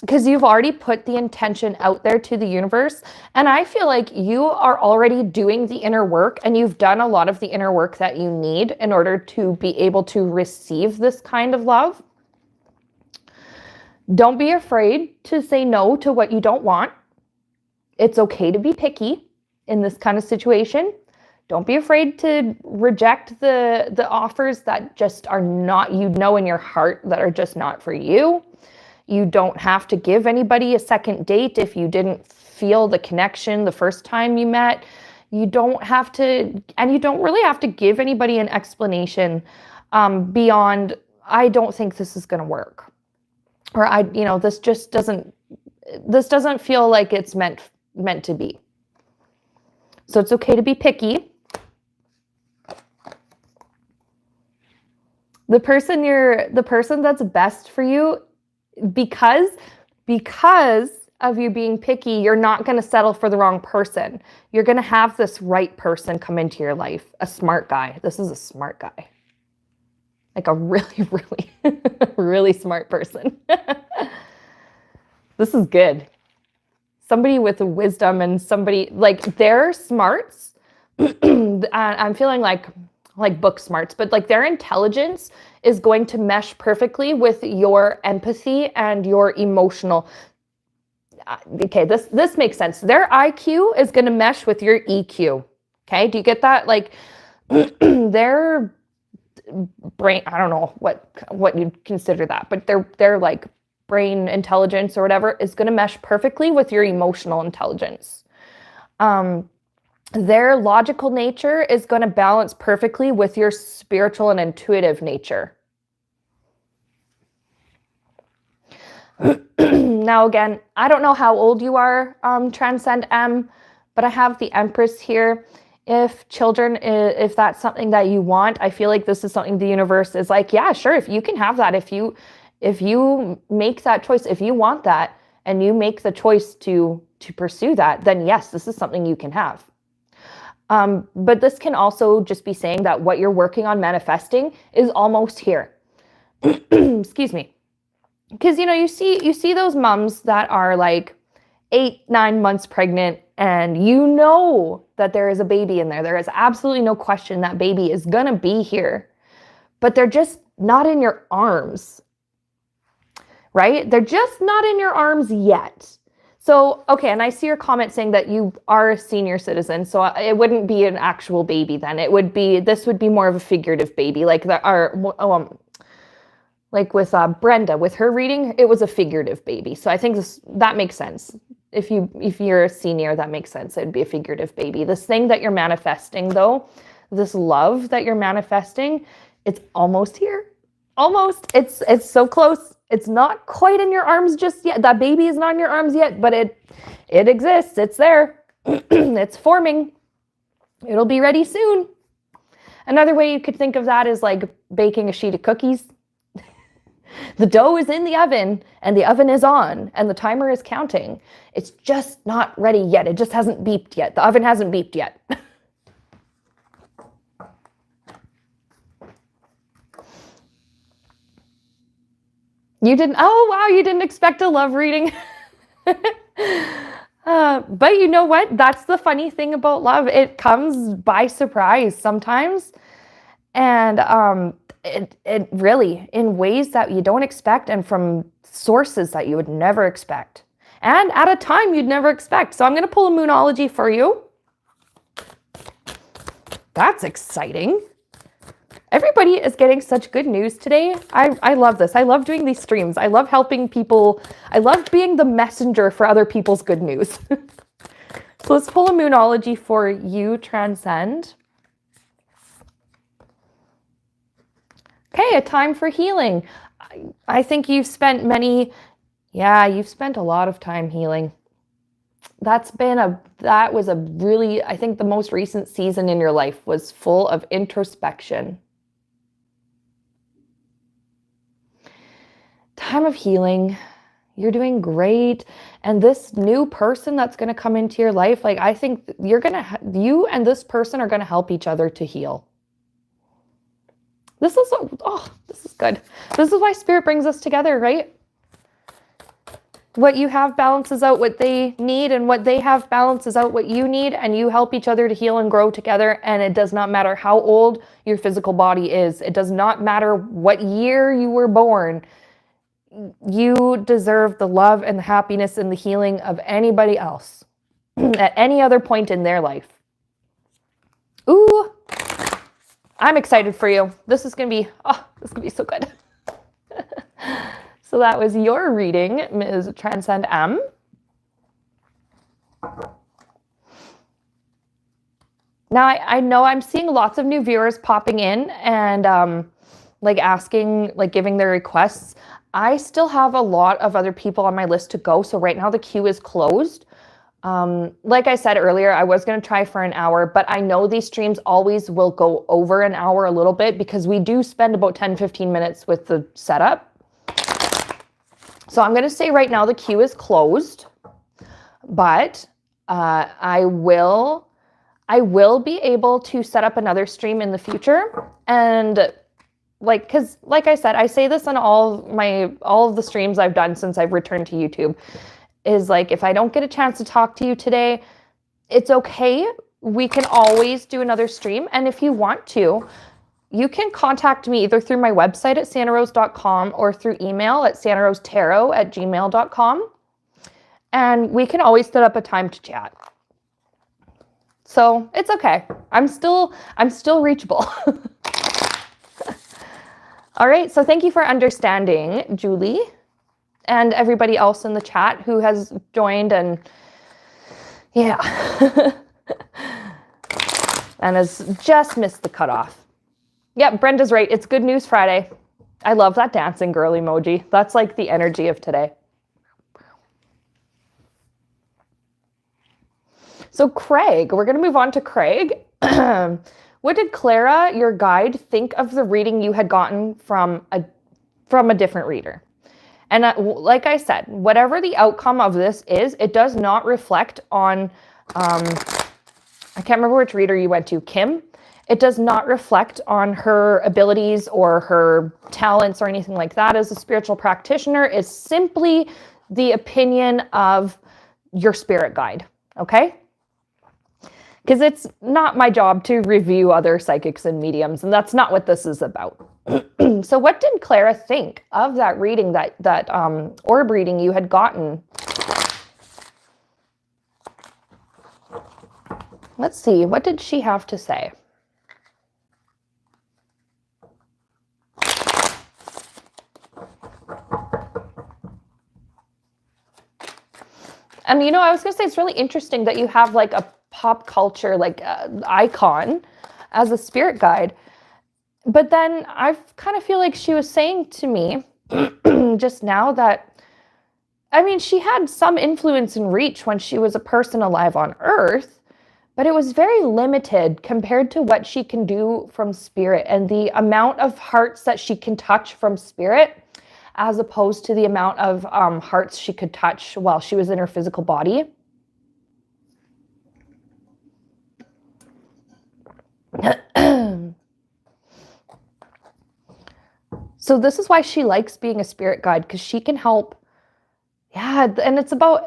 [SPEAKER 1] Because you've already put the intention out there to the universe. And I feel like you are already doing the inner work, and you've done a lot of the inner work that you need in order to be able to receive this kind of love. Don't be afraid to say no to what you don't want. It's okay to be picky in this kind of situation. Don't be afraid to reject the offers that just are not, you know, in your heart that are just not for you. You don't have to give anybody a second date if you didn't feel the connection the first time you met. You don't have to, and you don't really have to give anybody an explanation beyond, I don't think this is going to work. Or this just doesn't feel like it's meant to be. So it's okay to be picky. The person that's best for you, because of you being picky, you're not going to settle for the wrong person. You're going to have this right person come into your life, a smart guy. This is a smart guy. Like a really, really, really smart person. This is good. Somebody with wisdom and somebody like their smarts. I'm feeling like book smarts, but like their intelligence is going to mesh perfectly with your empathy and your emotional. Okay, this makes sense. Their IQ is going to mesh with your EQ. Okay, do you get that? Like their brain, I don't know what you'd consider that, but their like brain intelligence or whatever is going to mesh perfectly with your emotional intelligence. Their logical nature is going to balance perfectly with your spiritual and intuitive nature. Now, again, I don't know how old you are, Transcend M, but I have the Empress here. If that's something that you want, I feel like this is something the universe is like, yeah, sure, if you can have that, if you make that choice, if you want that, and you make the choice to pursue that, then yes, this is something you can have. But this can also just be saying that what you're working on manifesting is almost here. Excuse me. Because, you see those moms that are like 8-9 months pregnant, and you know that there is a baby in there. There is absolutely no question that baby is going to be here, but they're just not in your arms, right? They're just not in your arms yet. So, okay, and I see your comment saying that you are a senior citizen, so it wouldn't be an actual baby then. This would be more of a figurative baby, like with Brenda, with her reading, it was a figurative baby. So I think that makes sense. If you're a senior, that makes sense. It'd be a figurative baby. This thing that you're manifesting, though, this love that you're manifesting, it's almost here. Almost. It's so close. It's not quite in your arms just yet. That baby is not in your arms yet, but it exists. It's there. It's forming. It'll be ready soon. Another way you could think of that is like baking a sheet of cookies. The dough is in the oven, and the oven is on, and the timer is counting. It's just not ready yet. It just hasn't beeped yet. The oven hasn't beeped yet. You didn't, oh wow, you didn't expect a love reading. But you know what? That's the funny thing about love. It comes by surprise sometimes. And it really, in ways that you don't expect and from sources that you would never expect. And at a time you'd never expect. So I'm going to pull a Moonology for you. That's exciting. Everybody is getting such good news today. I love this. I love doing these streams. I love helping people. I love being the messenger for other people's good news. So let's pull a Moonology for you, Transcend. Okay, a time for healing. I think you've spent you've spent a lot of time healing. That was a really, I think the most recent season in your life was full of introspection. Time of healing. You're doing great. And this new person that's going to come into your life, like I think you and this person are going to help each other to heal. This is good. This is why Spirit brings us together, right? What you have balances out what they need, and what they have balances out what you need, and you help each other to heal and grow together. And it does not matter how old your physical body is. It does not matter what year you were born. You deserve the love and the happiness and the healing of anybody else at any other point in their life. Ooh, I'm excited for you. This is going to be so good. So that was your reading, Ms. Transcend M. Now, I know I'm seeing lots of new viewers popping in and asking, giving their requests. I still have a lot of other people on my list to go. So right now the queue is closed. Like I said earlier, I was going to try for an hour, but I know these streams always will go over an hour a little bit because we do spend about 10-15 minutes with the setup. So I'm going to say right now the queue is closed, but I will be able to set up another stream in the future. And because like I said, I say this on all of the streams I've done since I've returned to YouTube, is like, if I don't get a chance to talk to you today, it's okay. We can always do another stream. And if you want to, you can contact me either through my website at santarose.com or through email at santarosetarot@gmail.com. And we can always set up a time to chat. So it's okay. I'm still reachable. All right. So thank you for understanding, Julie, and everybody else in the chat who has joined and and has just missed the cutoff. Yep, Brenda's right. It's Good News Friday. I love that dancing girl emoji. That's like the energy of today. So Craig, we're going to move on to Craig. What did Clara, your guide, think of the reading you had gotten from a different reader? And like I said, whatever the outcome of this is, it does not reflect on, I can't remember which reader you went to, Kim. It does not reflect on her abilities or her talents or anything like that as a spiritual practitioner. It's simply the opinion of your spirit guide, okay? Because it's not my job to review other psychics and mediums, and that's not what this is about. So what did Clara think of that reading, that orb reading you had gotten? Let's see, what did she have to say? And I was going to say, it's really interesting that you have like a pop culture icon as a spirit guide. But then I kind of feel like she was saying to me just now that, she had some influence and reach when she was a person alive on Earth, but it was very limited compared to what she can do from spirit and the amount of hearts that she can touch from spirit, as opposed to the amount of hearts she could touch while she was in her physical body. So this is why she likes being a spirit guide, because she can help. Yeah, and it's about,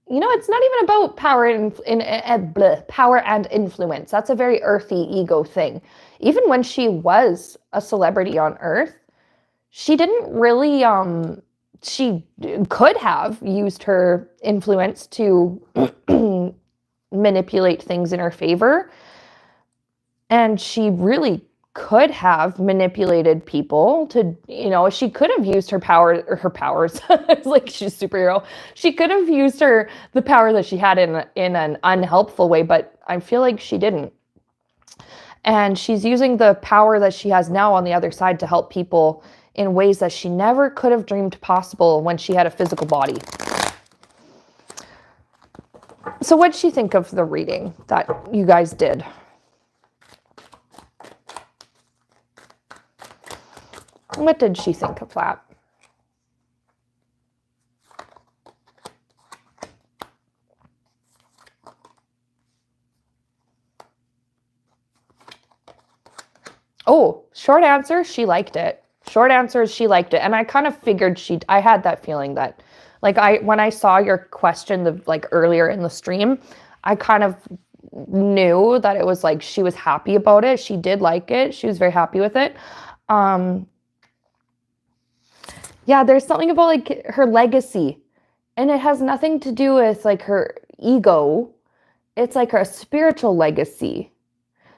[SPEAKER 1] it's not even about power power and influence. That's a very earthy ego thing. Even when she was a celebrity on Earth, she didn't really, she could have used her influence to manipulate things in her favor. And she really could have manipulated people to, she could have used her power or her powers. It's like she's a superhero. She could have used the power that she had in an unhelpful way, but I feel like she didn't. And she's using the power that she has now on the other side to help people in ways that she never could have dreamed possible when she had a physical body. So what'd she think of the reading that you guys did? What did she think of that? Oh, short answer, she liked it. Short answer is she liked it. And I kind of figured I had that feeling that, like, when I saw your question, earlier in the stream, I kind of knew that it was like, she was happy about it. She did like it. She was very happy with it. Yeah, there's something about like her legacy, and it has nothing to do with like her ego. It's like her spiritual legacy.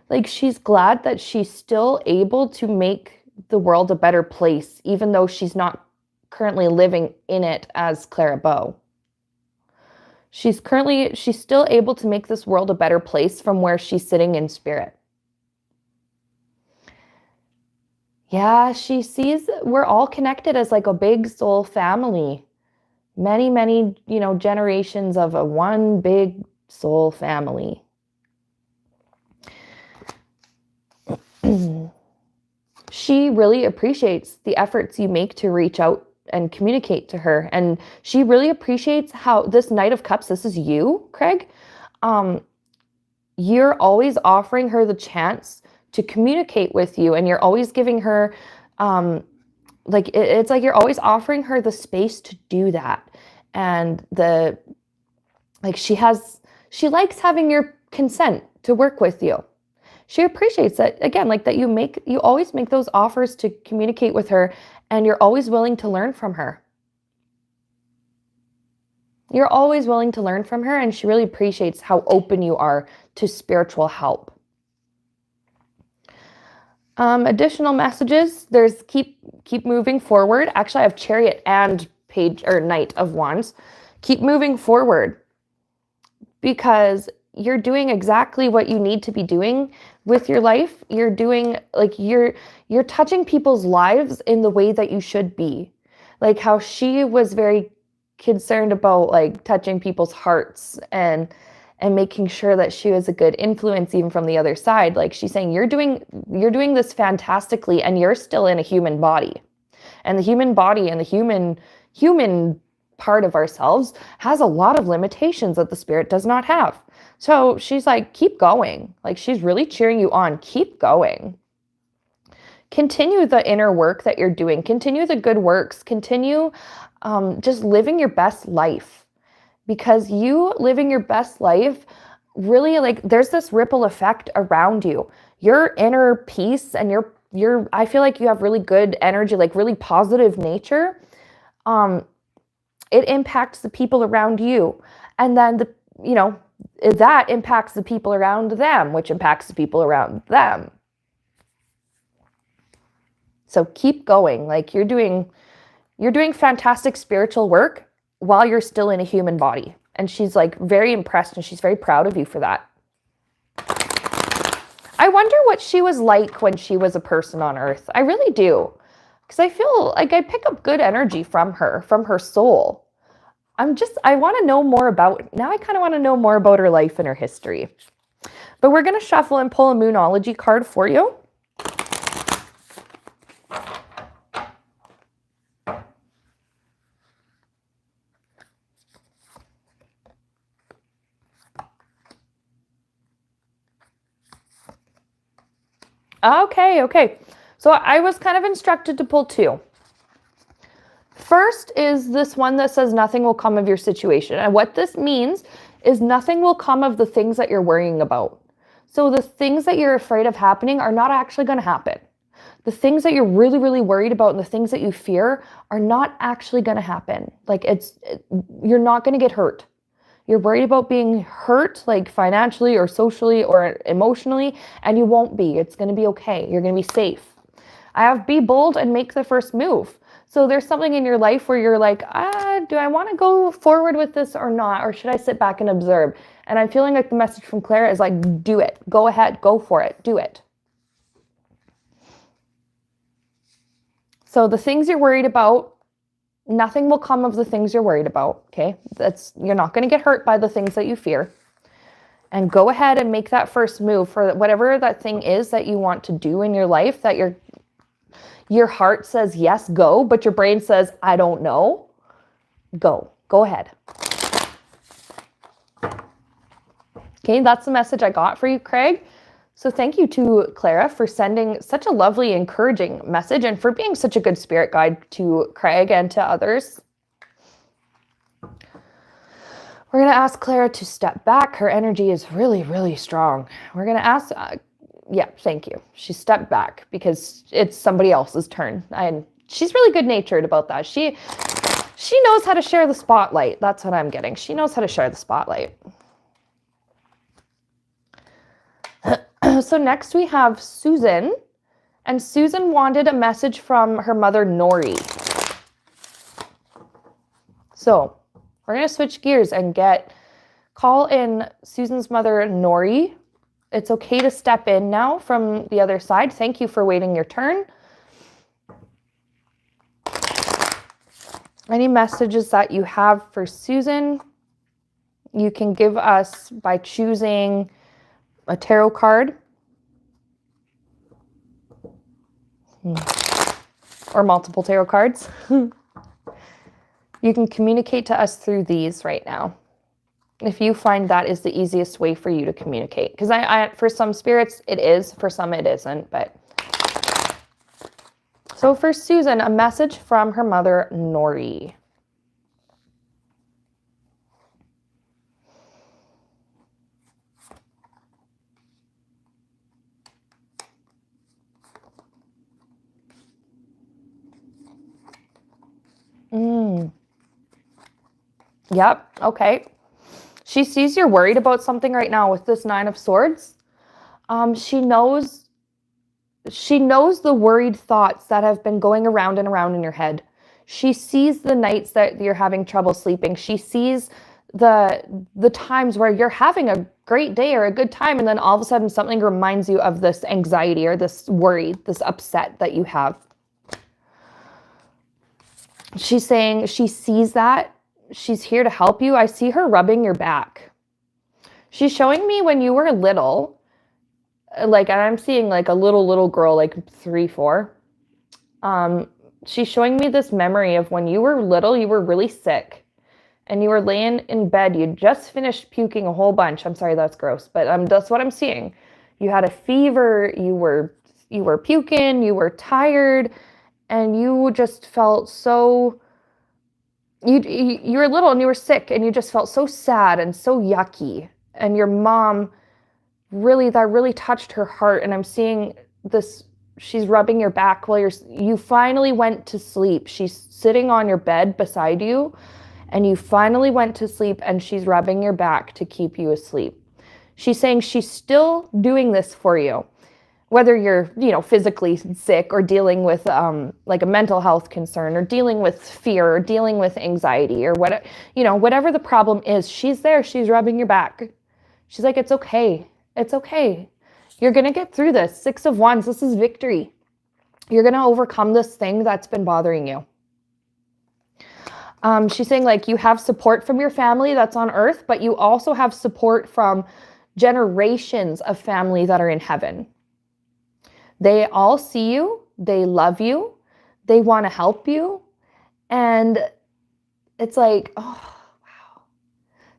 [SPEAKER 1] Like, she's glad that she's still able to make the world a better place, even though she's not currently living in it as Clara Bow. She's still able to make this world a better place from where she's sitting in spirit. Yeah, she sees we're all connected as like a big soul family. Many, many, generations of a one big soul family. She really appreciates the efforts you make to reach out and communicate to her. And she really appreciates how this Knight of Cups, this is you, Craig. You're always offering her the chance to communicate with you, and you're always giving her, it's like you're always offering her the space to do that. And she likes having your consent to work with you. She appreciates that, again, like that you always make those offers to communicate with her, and you're always willing to learn from her. You're always willing to learn from her, and she really appreciates how open you are to spiritual help. Additional messages, there's keep moving forward. Actually, I have Chariot and Knight of Wands. Keep moving forward, because you're doing exactly what you need to be doing with your life. You're doing, like, you're touching people's lives in the way that you should be. Like how she was very concerned about like touching people's hearts and making sure that she was a good influence even from the other side. Like she's saying, you're doing this fantastically, and you're still in a human body. And the human body and the human part of ourselves has a lot of limitations that the spirit does not have. So she's like, keep going. Like, she's really cheering you on. Keep going. Continue the inner work that you're doing. Continue the good works. Continue just living your best life. Because you living your best life, really, like, there's this ripple effect around you. Your inner peace and I feel like you have really good energy, like really positive nature. It impacts the people around you. And then that impacts the people around them, which impacts the people around them. So keep going. Like, you're doing fantastic spiritual work while you're still in a human body. And she's like very impressed, and she's very proud of you for that. I wonder what she was like when she was a person on Earth. I really do. Because I feel like I pick up good energy from her soul. I want to know more now I kind of want to know more about her life and her history. But we're going to shuffle and pull a Moonology card for you. Okay. So I was kind of instructed to pull two. First is this one that says nothing will come of your situation. And what this means is nothing will come of the things that you're worrying about. So the things that you're afraid of happening are not actually going to happen. The things that you're really, really worried about and the things that you fear are not actually going to happen. Like, you're not going to get hurt. You're worried about being hurt, like financially or socially or emotionally, and you won't be. It's going to be okay. You're going to be safe. I have be bold and make the first move. So there's something in your life where you're like, do I want to go forward with this or not? Or should I sit back and observe? And I'm feeling like the message from Clara is like, do it. Go ahead. Go for it. Do it. So the things you're worried about, nothing will come of the things you're worried about, okay? You're not going to get hurt by the things that you fear. And go ahead and make that first move for whatever that thing is that you want to do in your life, that your heart says, yes, go, but your brain says, I don't know. Go ahead. Okay, that's the message I got for you, Craig. So thank you to Clara for sending such a lovely, encouraging message and for being such a good spirit guide to Craig and to others. We're going to ask Clara to step back. Her energy is really, really strong. We're going to ask, yeah, thank you. She stepped back because it's somebody else's turn. And she's really good-natured about that. She knows how to share the spotlight. That's what I'm getting. She knows how to share the spotlight. So next we have Susan, and Susan wanted a message from her mother, Nori. So we're going to switch gears and call in Susan's mother, Nori. It's okay to step in now from the other side. Thank you for waiting your turn. Any messages that you have for Susan, you can give us by choosing a tarot card. Or multiple tarot cards. You can communicate to us through these right now. If you find that is the easiest way for you to communicate. Because for some spirits, it is. For some, it isn't. But so for Susan, a message from her mother, Nori. Yep. Okay. She sees you're worried about something right now with this 9 of Swords. She knows the worried thoughts that have been going around and around in your head. She sees the nights that you're having trouble sleeping. She sees the times where you're having a great day or a good time, and then all of a sudden something reminds you of this anxiety or this worry, this upset that you have. She's saying she sees that. She's here to help you. I see her rubbing your back. She's showing me when you were little, like, and I'm seeing like a little girl, like 3, 4. She's showing me this memory of when you were little, you were really sick and you were laying in bed. You just finished puking a whole bunch. I'm sorry, that's gross, but that's what I'm seeing. You had a fever, you were puking, you were tired, and you just felt so... You were little and you were sick and you just felt so sad and so yucky. And your mom, that really touched her heart. And I'm seeing this, she's rubbing your back while you finally went to sleep. She's sitting on your bed beside you and you finally went to sleep and she's rubbing your back to keep you asleep. She's saying she's still doing this for you. Whether you're, physically sick or dealing with like a mental health concern or dealing with fear or dealing with anxiety or whatever the problem is, she's there. She's rubbing your back. She's like, it's okay. It's okay. You're going to get through this. 6 of Wands. This is victory. You're going to overcome this thing that's been bothering you. She's saying like you have support from your family that's on earth, but you also have support from generations of family that are in heaven. They all see you, they love you, they want to help you, and it's like, oh, wow.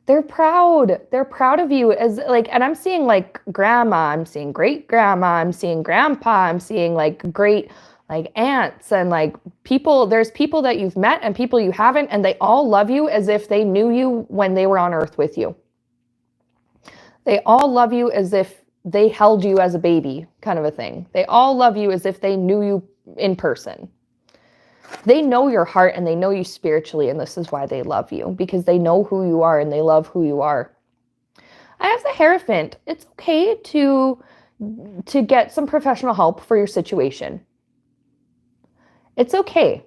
[SPEAKER 1] They're proud of you as like, and I'm seeing like grandma, I'm seeing great grandma, I'm seeing grandpa, I'm seeing like great like aunts and like people, there's people that you've met and people you haven't, and they all love you as if they knew you when they were on earth with you. They all love you as if they held you as a baby, kind of a thing. They all love you as if they knew you in person. They know your heart and they know you spiritually, and this is why they love you, because they know who you are and they love who you are. I have the Hierophant. It's okay to get some professional help for your situation. It's okay.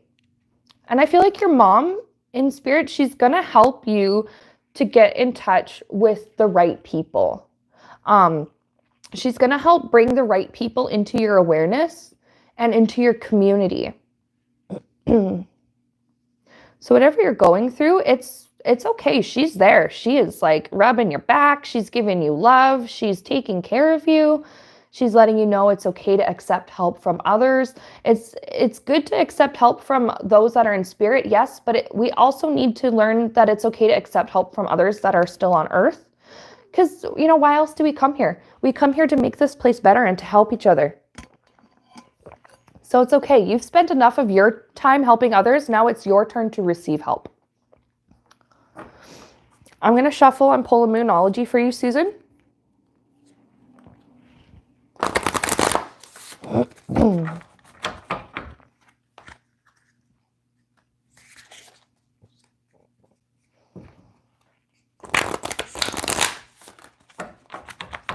[SPEAKER 1] And I feel like your mom in spirit, she's going to help you to get in touch with the right people. She's going to help bring the right people into your awareness and into your community. So whatever you're going through, it's okay. She's there. She is like rubbing your back. She's giving you love. She's taking care of you. She's letting you know it's okay to accept help from others. It's good to accept help from those that are in spirit, yes, but we also need to learn that it's okay to accept help from others that are still on earth. Because, why else do we come here? We come here to make this place better and to help each other. So it's okay. You've spent enough of your time helping others. Now it's your turn to receive help. I'm going to shuffle and pull a Moonology for you, Susan.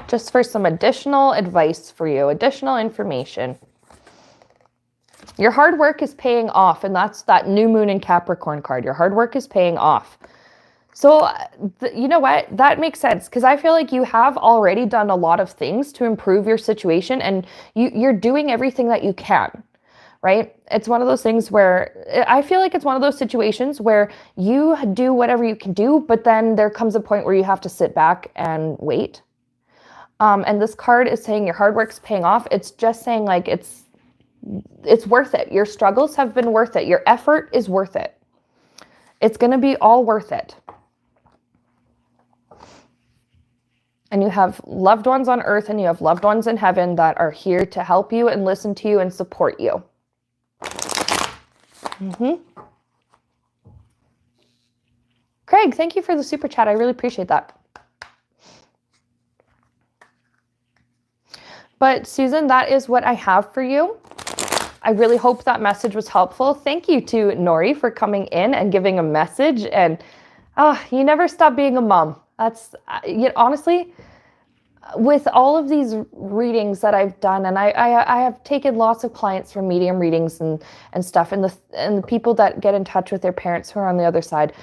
[SPEAKER 1] Just for some additional advice for you, additional information. Your hard work is paying off, and that's that new moon in Capricorn card. Your hard work is paying off. So, you know what? That makes sense, because I feel like you have already done a lot of things to improve your situation, and you're doing everything that you can, right? It's one of those things where I feel like it's one of those situations where you do whatever you can do, but then there comes a point where you have to sit back and wait. And this card is saying your hard work's paying off. It's just saying like it's worth it. Your struggles have been worth it. Your effort is worth it. It's going to be all worth it. And you have loved ones on earth and you have loved ones in heaven that are here to help you and listen to you and support you. Craig, thank you for the super chat. I really appreciate that. But Susan, that is what I have for you. I really hope that message was helpful. Thank you to Nori for coming in and giving a message. And you never stop being a mom. That's honestly, with all of these readings that I've done, and I have taken lots of clients from medium readings and stuff, and the people that get in touch with their parents who are on the other side.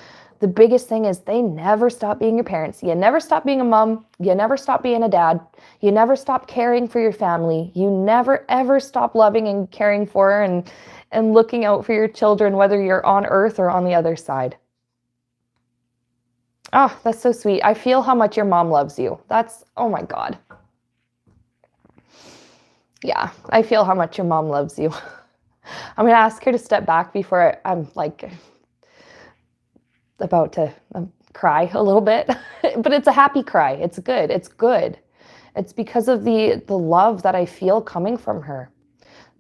[SPEAKER 1] The biggest thing is they never stop being your parents. You never stop being a mom. You never stop being a dad. You never stop caring for your family. You never, ever stop loving and caring for and looking out for your children, whether you're on earth or on the other side. Oh, that's so sweet. I feel how much your mom loves you. Oh my God. Yeah, I feel how much your mom loves you. I'm going to ask her to step back before I'm like about to cry a little bit, but it's a happy cry. It's good. It's good. It's because of the love that I feel coming from her.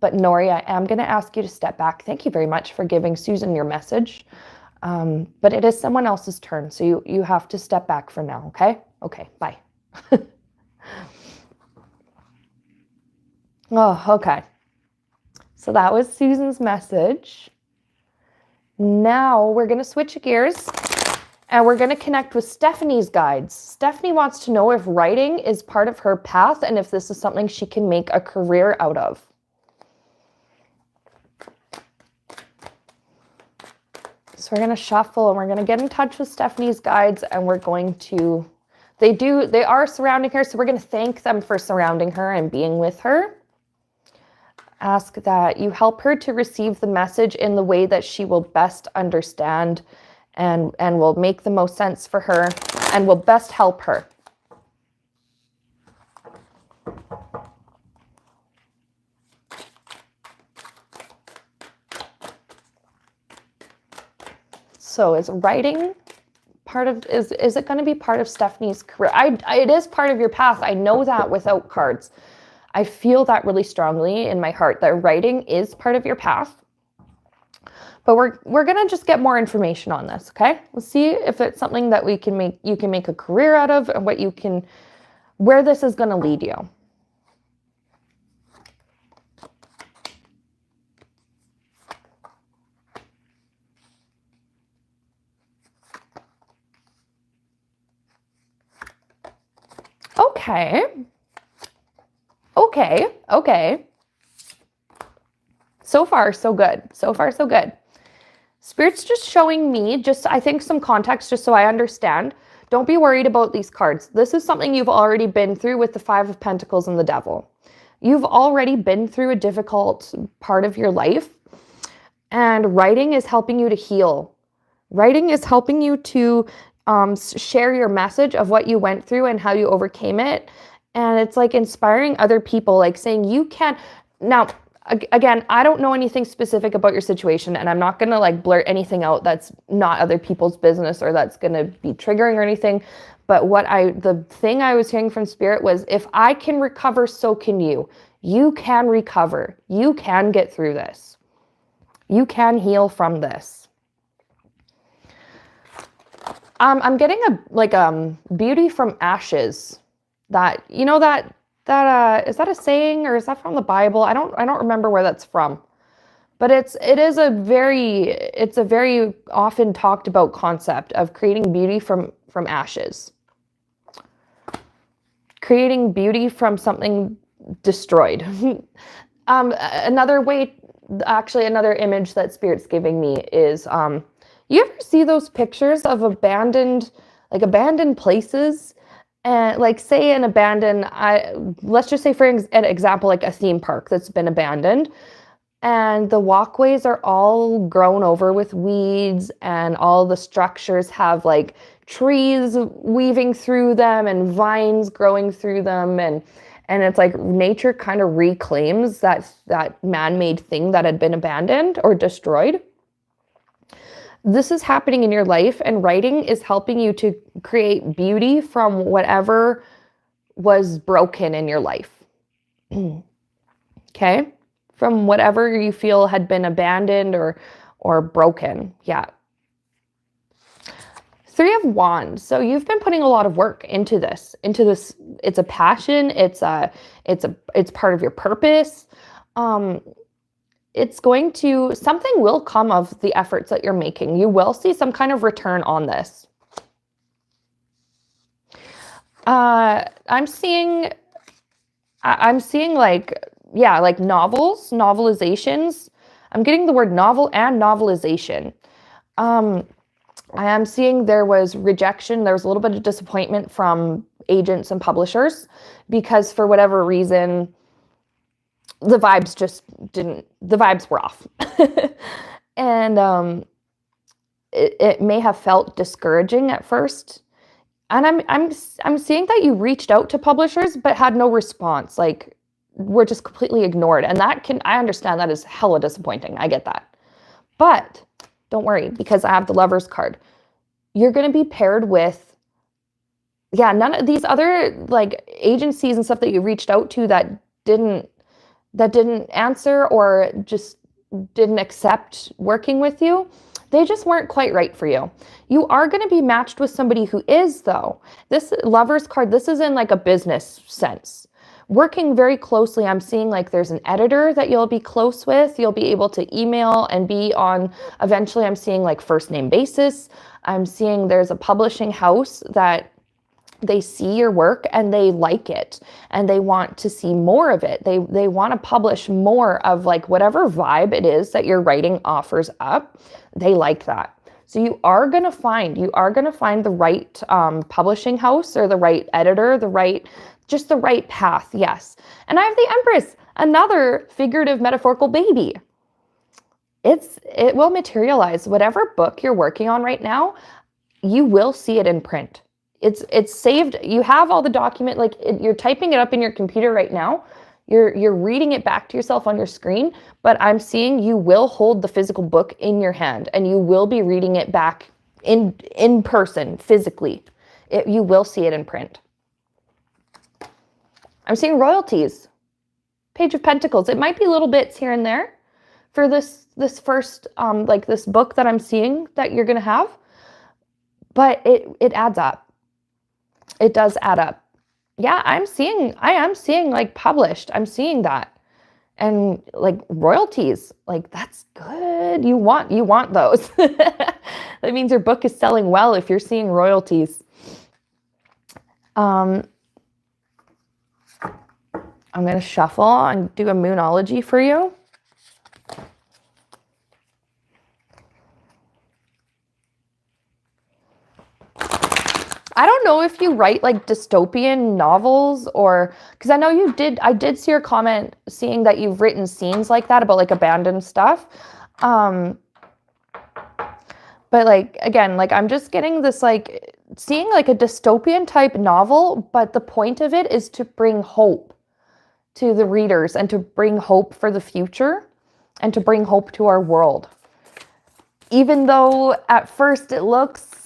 [SPEAKER 1] But Nori, I am going to ask you to step back. Thank you very much for giving Susan your message. But it is someone else's turn. So you have to step back for now. Okay. Okay. Bye. Oh, okay. So that was Susan's message. Now we're going to switch gears and we're going to connect with Stephanie's guides. Stephanie wants to know if writing is part of her path and if this is something she can make a career out of. So we're going to shuffle and we're going to get in touch with Stephanie's guides, and we're going to, they are surrounding her. So we're going to thank them for surrounding her and being with her. Ask that you help her to receive the message in the way that she will best understand and will make the most sense for her and will best help her. So is writing part of, is it going to be part of Stephanie's career? It is part of your path. I know that without cards. I feel that really strongly in my heart that writing is part of your path. But we're going to just get more information on this, okay? We'll see if it's something that you can make a career out of, and where this is going to lead you. Okay. Okay. So far, so good. So far, so good. Spirit's just showing me, I think some context, just so I understand. Don't be worried about these cards. This is something you've already been through with the Five of Pentacles and the Devil. You've already been through a difficult part of your life, and writing is helping you to heal. Writing is helping you to share your message of what you went through and how you overcame it. And it's like inspiring other people, like saying you can. Now, again, I don't know anything specific about your situation, and I'm not going to like blurt anything out that's not other people's business or that's going to be triggering or anything. But the thing I was hearing from Spirit was, if I can recover, so can you. You can recover. You can get through this. You can heal from this. I'm getting beauty from ashes. That, you know, that is that a saying, or is that from the Bible? I don't remember where that's from. But it's a very often talked about concept of creating beauty from ashes. Creating beauty from something destroyed. Another image that Spirit's giving me is, you ever see those pictures of abandoned places? And like, say an abandoned, let's just say for an example, like a theme park that's been abandoned, and the walkways are all grown over with weeds, and all the structures have like trees weaving through them and vines growing through them, and it's like nature kind of reclaims that man-made thing that had been abandoned or destroyed. This is happening in your life, and writing is helping you to create beauty from whatever was broken in your life. Okay? From whatever you feel had been abandoned or broken. Yeah. Three of Wands. So you've been putting a lot of work into this. It's a passion. It's part of your purpose. Something will come of the efforts that you're making. You will see some kind of return on this. I'm seeing like novels, novelizations. I'm getting the word novel and novelization. I am seeing there was rejection. There was a little bit of disappointment from agents and publishers because for whatever reason, the vibes were off. And it may have felt discouraging at first. And I'm seeing that you reached out to publishers but had no response. Like, were just completely ignored. And I understand that is hella disappointing. I get that. But don't worry, because I have the Lovers card. You're going to be paired with, none of these other like agencies and stuff that you reached out to that didn't answer or just didn't accept working with you. They just weren't quite right for you. You are going to be matched with somebody who is, though. This Lovers card, this is in like a business sense. Working very closely, I'm seeing like there's an editor that you'll be close with. You'll be able to email and be on, eventually I'm seeing like first name basis. I'm seeing there's a publishing house that they see your work and they like it and they want to see more of it. They want to publish more of like whatever vibe it is that your writing offers up. They like that. So you are going to find the right publishing house or the right editor, the right path. Yes. And I have the Empress, another figurative metaphorical baby. It will materialize. Whatever book you're working on right now, you will see it in print. It's saved. You have all the document, you're typing it up in your computer right now. You're reading it back to yourself on your screen, but I'm seeing you will hold the physical book in your hand and you will be reading it back in person, physically. You will see it in print. I'm seeing royalties. Page of Pentacles. It might be little bits here and there for this first, this book that I'm seeing that you're going to have, but it adds up. It does add up. Yeah, I am seeing like published. I'm seeing that. And like royalties, like that's good. You want those. That means your book is selling well if you're seeing royalties. I'm going to shuffle and do a moonology for you. I don't know if you write like dystopian novels or, because I know you did, I did see your comment seeing that you've written scenes like that about like abandoned stuff. But like, again, like I'm just getting this like, seeing like a dystopian type novel, but the point of it is to bring hope to the readers and to bring hope for the future and to bring hope to our world. Even though at first it looks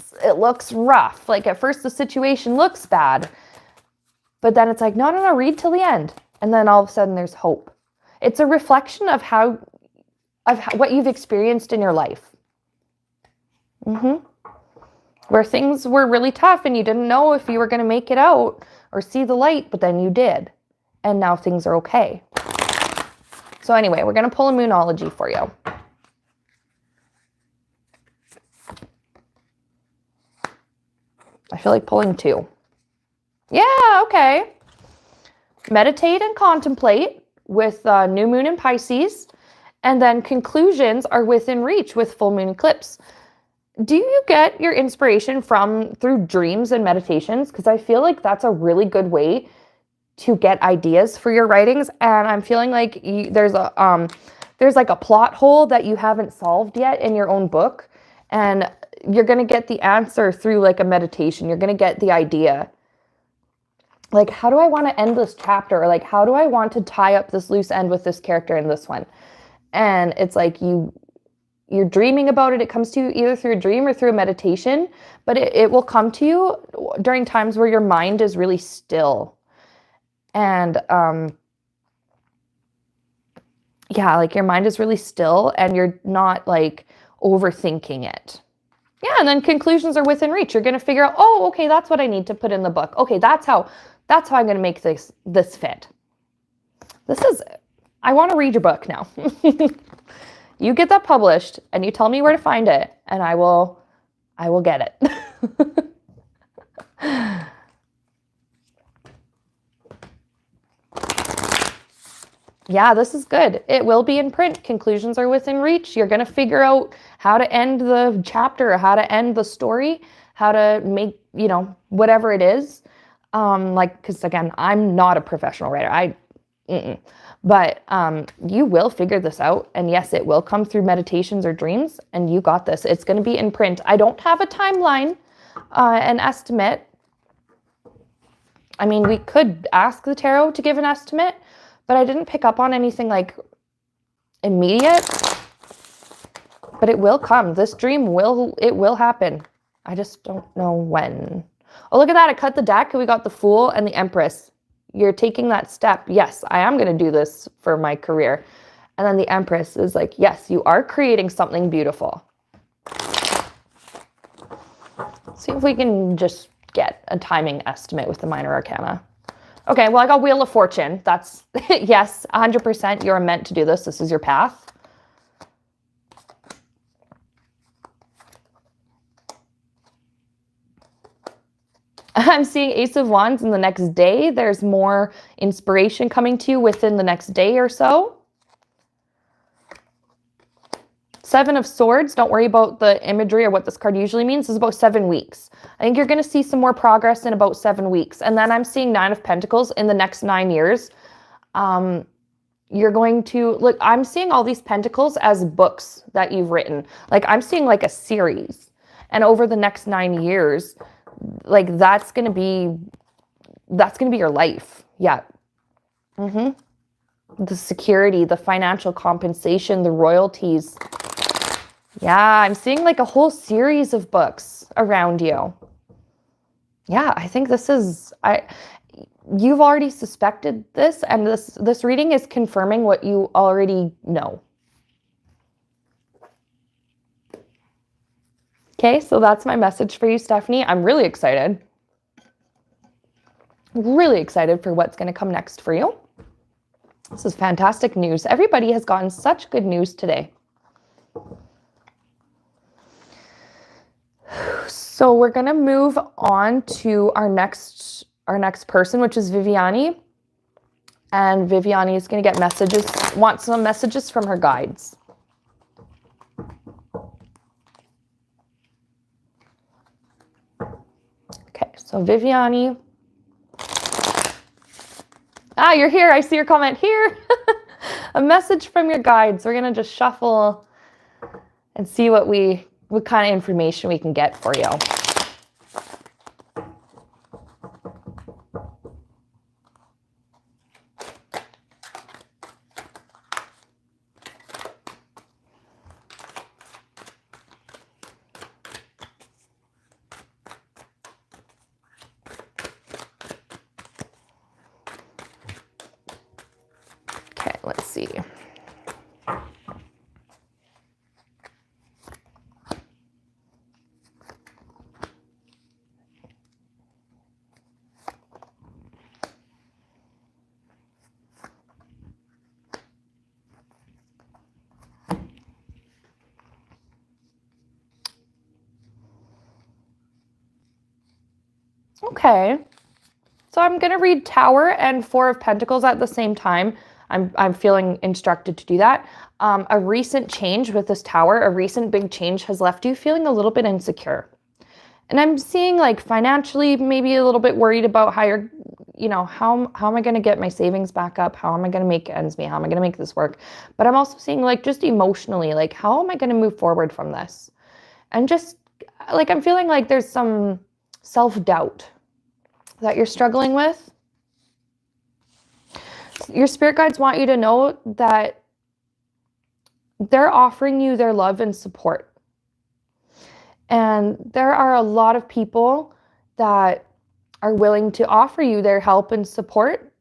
[SPEAKER 1] rough. Like at first the situation looks bad, but then it's like, no, read till the end. And then all of a sudden there's hope. It's a reflection of what you've experienced in your life. Where things were really tough and you didn't know if you were going to make it out or see the light, but then you did. And now things are okay. So anyway, we're going to pull a moonology for you. I feel like pulling 2. Yeah, okay. Meditate and contemplate with new moon in Pisces. And then conclusions are within reach with full moon eclipse. Do you get your inspiration through dreams and meditations? Because I feel like that's a really good way to get ideas for your writings. And I'm feeling like there's like a plot hole that you haven't solved yet in your own book. And you're going to get the answer through like a meditation. You're going to get the idea. Like, how do I want to end this chapter? Or like, how do I want to tie up this loose end with this character in this one? And it's like you're dreaming about it. It comes to you either through a dream or through a meditation, but it will come to you during times where your mind is really still. And yeah, like your mind is really still and you're not like overthinking it. Yeah, and then conclusions are within reach. You're going to figure out, oh, okay, that's what I need to put in the book. Okay, that's how I'm going to make this fit. I want to read your book now. You get that published and you tell me where to find it and I will get it. Yeah, this is good. It will be in print. Conclusions are within reach. You're going to figure out how to end the chapter, how to end the story, how to make, whatever it is. Because again, I'm not a professional writer. But you will figure this out. And yes, it will come through meditations or dreams. And you got this. It's going to be in print. I don't have a timeline, an estimate. I mean, we could ask the tarot to give an estimate, but I didn't pick up on anything like immediate. But it will come. This dream will happen. I just don't know when. Oh, look at that. I cut the deck and we got the Fool and the Empress. You're taking that step. Yes, I am going to do this for my career. And then the Empress is like, yes, you are creating something beautiful. See if we can just get a timing estimate with the Minor Arcana. Okay, well, I got Wheel of Fortune. That's, yes, 100% you're meant to do this. This is your path. I'm seeing Ace of Wands in the next day. There's more inspiration coming to you within the next day or so. Seven of Swords, don't worry about the imagery or what this card usually means. This is about 7 weeks. I think you're going to see some more progress in about 7 weeks. And then I'm seeing 9 of Pentacles in the next 9 years. You're going to, look, I'm seeing all these Pentacles as books that you've written. Like I'm seeing like a series. And over the next 9 years, like that's going to be your life. Yeah. The security, the financial compensation, the royalties. Yeah, I'm seeing like a whole series of books around you. Yeah, I think this is, you've already suspected this, and this reading is confirming what you already know. Okay, so that's my message for you, Stephanie. I'm really excited. Really excited for what's going to come next for you. This is fantastic news. Everybody has gotten such good news today. So we're going to move on to our next person, which is Viviani. And Viviani is going to get messages, wants some messages from her guides. Okay, so Viviani. Ah, you're here. I see your comment here. A message from your guides. We're going to just shuffle and see what kind of information we can get for you. Let's see. Okay. So I'm going to read Tower and Four of Pentacles at the same time. I'm feeling instructed to do that. A recent change with this Tower, a recent big change has left you feeling a little bit insecure. And I'm seeing like financially, maybe a little bit worried about how you're, how am I going to get my savings back up? How am I going to make ends meet? How am I going to make this work? But I'm also seeing like just emotionally, like how am I going to move forward from this? And just like I'm feeling like there's some self-doubt that you're struggling with. Your spirit guides want you to know that they're offering you their love and support. And there are a lot of people that are willing to offer you their help and support.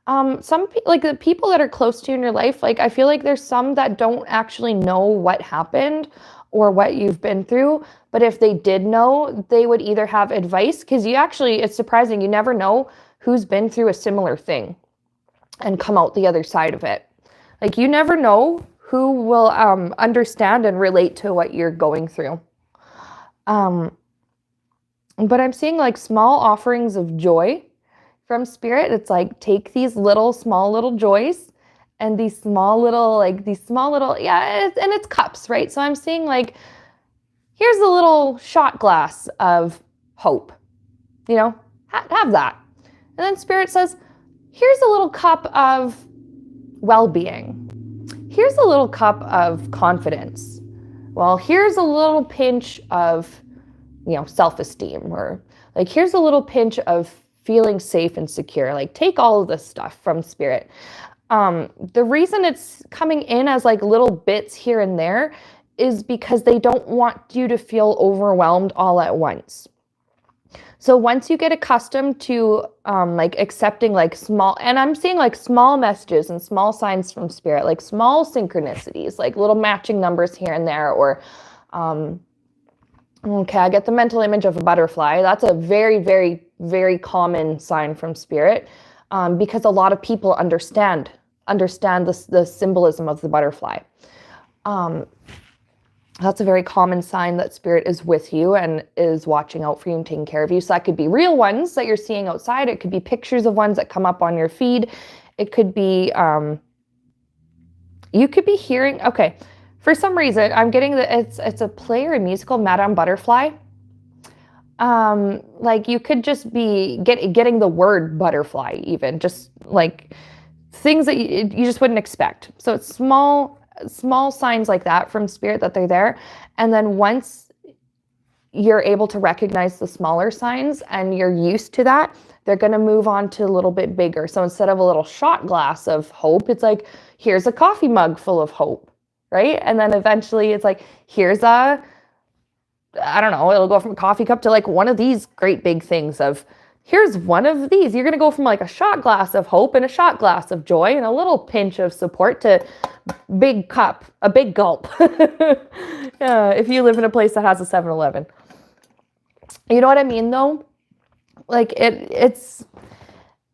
[SPEAKER 1] Like the people that are close to you in your life, like I feel like there's some that don't actually know what happened or what you've been through. But if they did know, they would either have advice, because it's surprising, you never know who's been through a similar thing and come out the other side of it. Like you never know who will understand and relate to what you're going through. But I'm seeing like small offerings of joy from spirit. It's like take these small little joys and these small little, and it's cups, right? So I'm seeing like, here's a little shot glass of hope, have that. And then spirit says, here's a little cup of well-being. Here's a little cup of confidence. Well, here's a little pinch of, self-esteem, or like, here's a little pinch of feeling safe and secure. Like take all of this stuff from spirit. The reason it's coming in as like little bits here and there is because they don't want you to feel overwhelmed all at once. So once you get accustomed to like accepting like small, and I'm seeing like small messages and small signs from spirit, like small synchronicities, like little matching numbers here and there, or okay, I get the mental image of a butterfly. That's a very, very, very common sign from spirit, because a lot of people understand the symbolism of the butterfly. That's a very common sign that spirit is with you and is watching out for you and taking care of you. So that could be real ones that you're seeing outside. It could be pictures of ones that come up on your feed. It could be, you could be hearing, okay, for some reason, I'm getting that it's a play or a musical, Madame Butterfly. Like you could just be getting the word butterfly, even just like things that you just wouldn't expect. So it's small signs like that from spirit that they're there. And then once you're able to recognize the smaller signs and you're used to that, they're going to move on to a little bit bigger. So instead of a little shot glass of hope, it's like, here's a coffee mug full of hope, right? And then eventually it's like, here's it'll go from a coffee cup to like one of these great big things of, here's one of these. You're going to go from like a shot glass of hope and a shot glass of joy and a little pinch of support to big cup, a big gulp. If you live in a place that has a 7-Eleven. You know what I mean, though? Like it's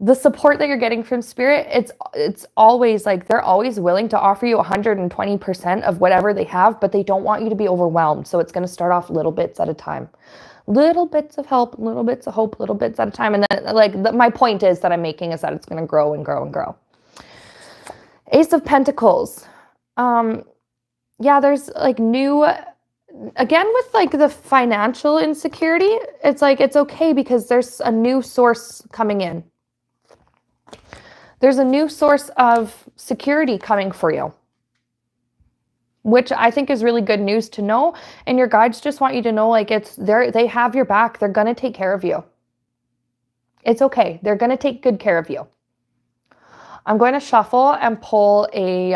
[SPEAKER 1] the support that you're getting from spirit. It's always like they're always willing to offer you 120% of whatever they have, but they don't want you to be overwhelmed. So it's going to start off little bits at a time. Little bits of help, little bits of hope, little bits at a time. And then my point is that I'm making is that it's going to grow and grow and grow. Ace of Pentacles. Yeah, there's like new, again, with like the financial insecurity, it's like, it's okay because there's a new source coming in. There's a new source of security coming for you, which I think is really good news to know. And your guides just want you to know, like, it's there, they have your back. They're going to take care of you. It's okay. They're going to take good care of you. I'm going to shuffle and pull a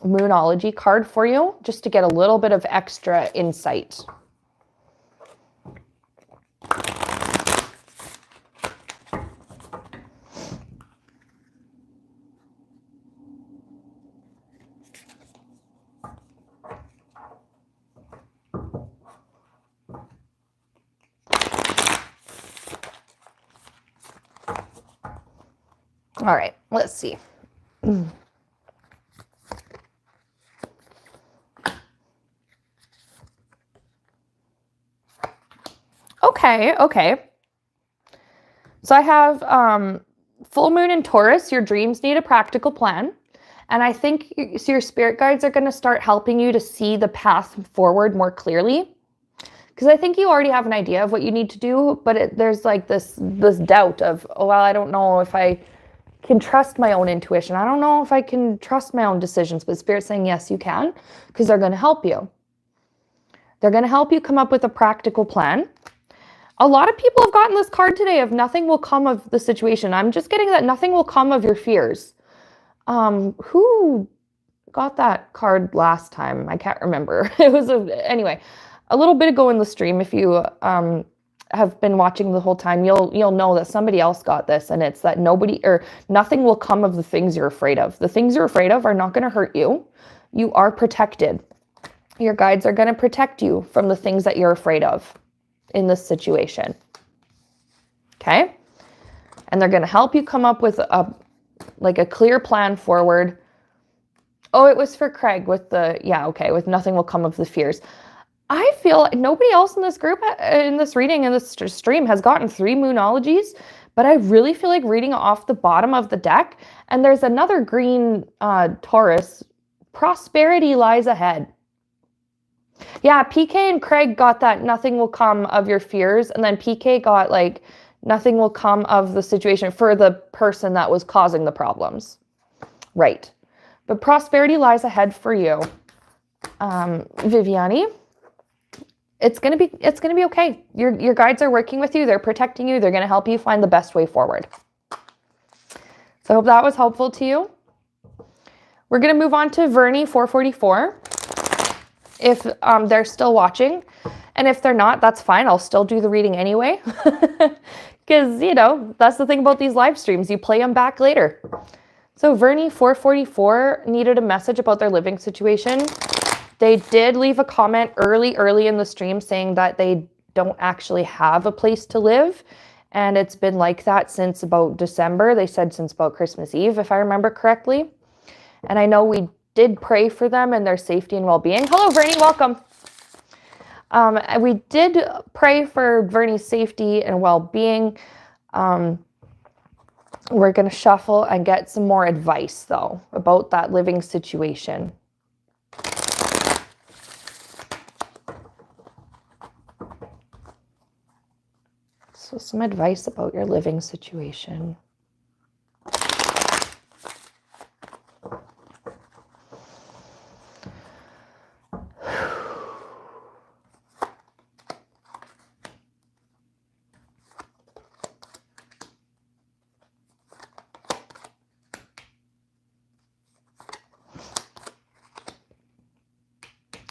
[SPEAKER 1] Moonology card for you just to get a little bit of extra insight. All right, let's see. Okay. So I have full moon in Taurus. Your dreams need a practical plan. And I think your spirit guides are going to start helping you to see the path forward more clearly. Because I think you already have an idea of what you need to do, but there's like this doubt of, oh, well, I don't know if I can trust my own intuition. I don't know if I can trust my own decisions, but Spirit's saying, yes, you can, because they're going to help you. They're going to help you come up with a practical plan. A lot of people have gotten this card today of nothing will come of the situation. I'm just getting that nothing will come of your fears. Who got that card last time? I can't remember. It was, anyway, a little bit ago in the stream. If you have been watching the whole time, you'll know that somebody else got this, and it's that nothing will come of the things you're afraid of. The things you're afraid of are not going to hurt you. You are protected. Your guides are going to protect you from the things that you're afraid of in this situation. Okay? And they're going to help you come up with a clear plan forward. Oh, it was for Craig with with nothing will come of the fears. I feel like nobody else in this group, in this reading, in this stream, has gotten 3 Moonologies, but I really feel like reading off the bottom of the deck, and there's another green Taurus. Prosperity lies ahead. Yeah, PK and Craig got that nothing will come of your fears, and then PK got like nothing will come of the situation for the person that was causing the problems. Right. But prosperity lies ahead for you, Viviani. It's gonna be okay. Your guides are working with you. They're protecting you. They're gonna help you find the best way forward. So I hope that was helpful to you. We're gonna move on to Vernie 444. If they're still watching, and if they're not, that's fine. I'll still do the reading anyway, because that's the thing about these live streams. You play them back later. So Vernie 444 needed a message about their living situation. They did leave a comment early in the stream saying that they don't actually have a place to live. And it's been like that since about December. They said since about Christmas Eve, if I remember correctly. And I know we did pray for them and their safety and well-being. Hello, Vernie, welcome. We did pray for Vernie's safety and well-being. We're going to shuffle and get some more advice, though, about that living situation. So some advice about your living situation.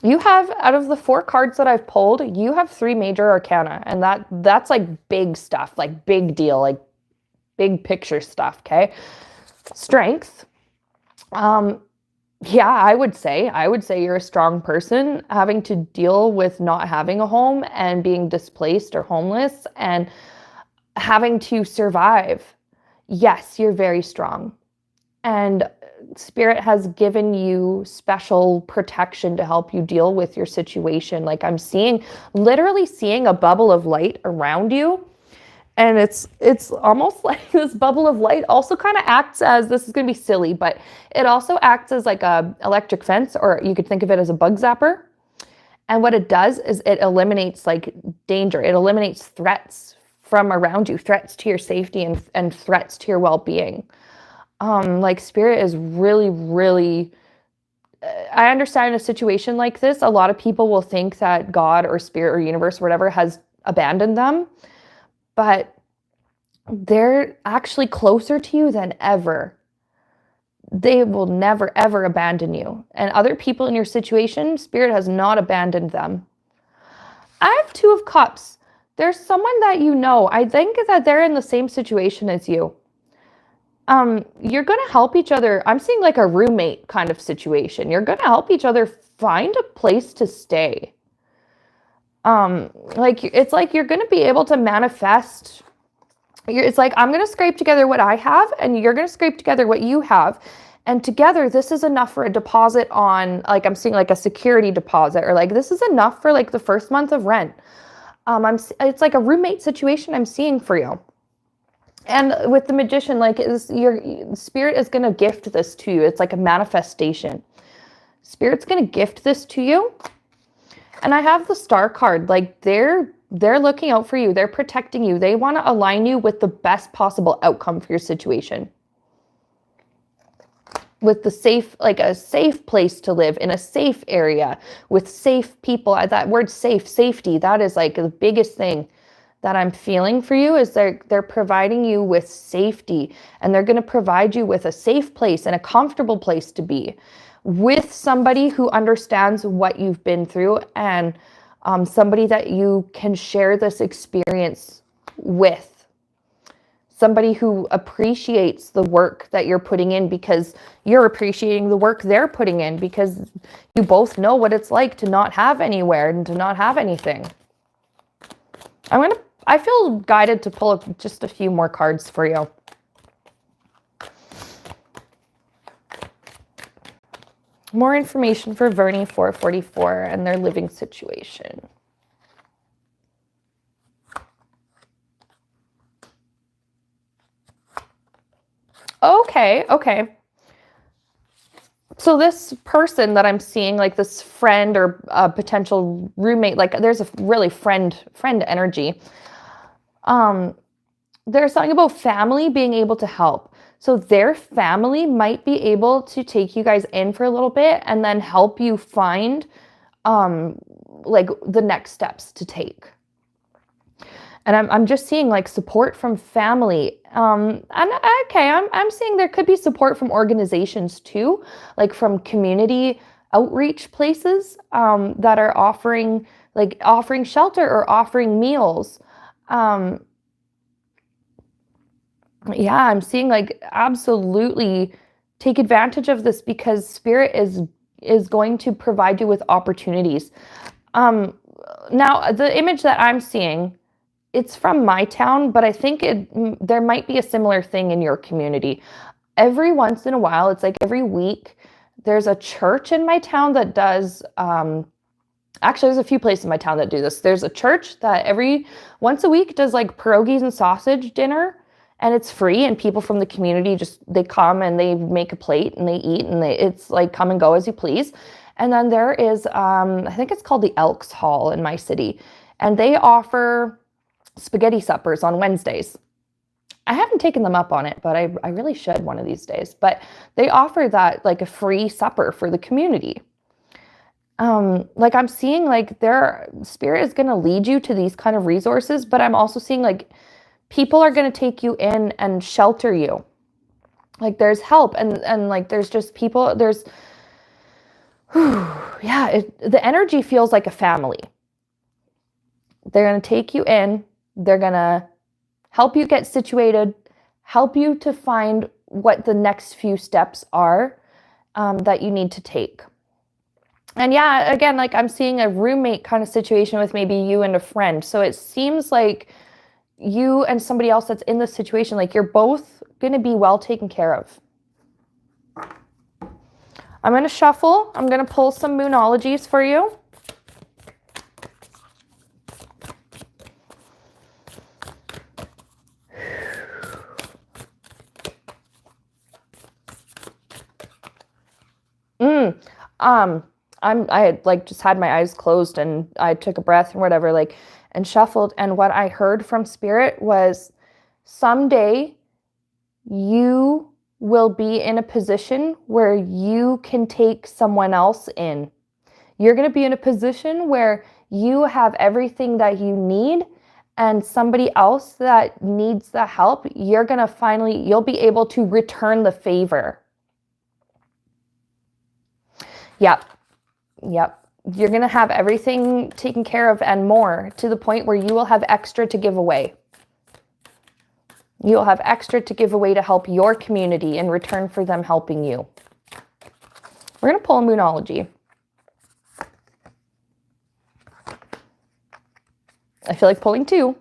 [SPEAKER 1] You have, out of the 4 cards that I've pulled, you have 3 major arcana, and that's like big stuff, like big deal, like big picture stuff, okay? Strength. Yeah, I would say you're a strong person having to deal with not having a home and being displaced or homeless and having to survive. Yes, you're very strong. And Spirit has given you special protection to help you deal with your situation. Like I'm literally seeing a bubble of light around you. And it's almost like this bubble of light also kind of acts as, this is going to be silly, but it also acts as like a electric fence, or you could think of it as a bug zapper. And what it does is it eliminates like danger. It eliminates threats from around you, threats to your safety and threats to your well-being. Like spirit is really, really, I understand in a situation like this, a lot of people will think that God or spirit or universe or whatever has abandoned them, but they're actually closer to you than ever. They will never, ever abandon you. And other people in your situation, spirit has not abandoned them. I have Two of Cups. There's someone that you know. I think that they're in the same situation as you. You're going to help each other. I'm seeing like a roommate kind of situation. You're going to help each other find a place to stay. Like it's like you're going to be able to manifest. It's like, I'm going to scrape together what I have and you're going to scrape together what you have. And together, this is enough for a deposit on, like, I'm seeing like a security deposit, or like, this is enough for like the first month of rent. It's like a roommate situation I'm seeing for you. And with the Magician, like, your spirit is going to gift this to you. It's like a manifestation. Spirit's going to gift this to you. And I have the Star card. Like, they're looking out for you. They're protecting you. They want to align you with the best possible outcome for your situation. With the safe, like a safe place to live in a safe area with safe people. That word safe, safety, that is like the biggest thing that I'm feeling for you, is they're providing you with safety, and they're going to provide you with a safe place and a comfortable place to be with somebody who understands what you've been through, and somebody that you can share this experience with. Somebody who appreciates the work that you're putting in, because you're appreciating the work they're putting in, because you both know what it's like to not have anywhere and to not have anything. I feel guided to pull just a few more cards for you. More information for Vernie 444 and their living situation. Okay. So this person that I'm seeing, like this friend or a potential roommate, like there's a really friend energy. There's something about family being able to help. So their family might be able to take you guys in for a little bit and then help you find like the next steps to take. And I'm just seeing like support from family. I'm seeing there could be support from organizations too, like from community outreach places that are offering shelter or offering meals. Yeah, I'm seeing like absolutely take advantage of this, because spirit is going to provide you with opportunities. Now the image that I'm seeing, it's from my town, but I think there might be a similar thing in your community. Every once in a while, it's like every week, there's a church in my town that does, actually there's a few places in my town that do this. There's a church that every once a week does like pierogies and sausage dinner, and it's free, and people from the community they come and they make a plate and they eat, and it's like come and go as you please. And then there is, I think it's called the Elks Hall in my city, and they offer spaghetti suppers on Wednesdays. I haven't taken them up on it, but I really should one of these days. But they offer that like a free supper for the community. Like I'm seeing like their spirit is going to lead you to these kind of resources, but I'm also seeing like people are going to take you in and shelter you. Like there's help and like there's just people, the energy feels like a family. They're going to take you in. They're going to help you get situated, help you to find what the next few steps are that you need to take. And yeah, again, like I'm seeing a roommate kind of situation with maybe you and a friend. So it seems like you and somebody else that's in this situation, like you're both going to be well taken care of. I'm going to shuffle. I'm going to pull some moonologies for you. I had like just had my eyes closed and I took a breath and whatever, like, and shuffled. And what I heard from spirit was someday you will be in a position where you can take someone else in. You're going to be in a position where you have everything that you need, and somebody else that needs the help, you'll be able to return the favor. Yep. You're going to have everything taken care of and more, to the point where you will have extra to give away. You'll have extra to give away to help your community in return for them helping you. We're going to pull a Moonology. I feel like pulling two.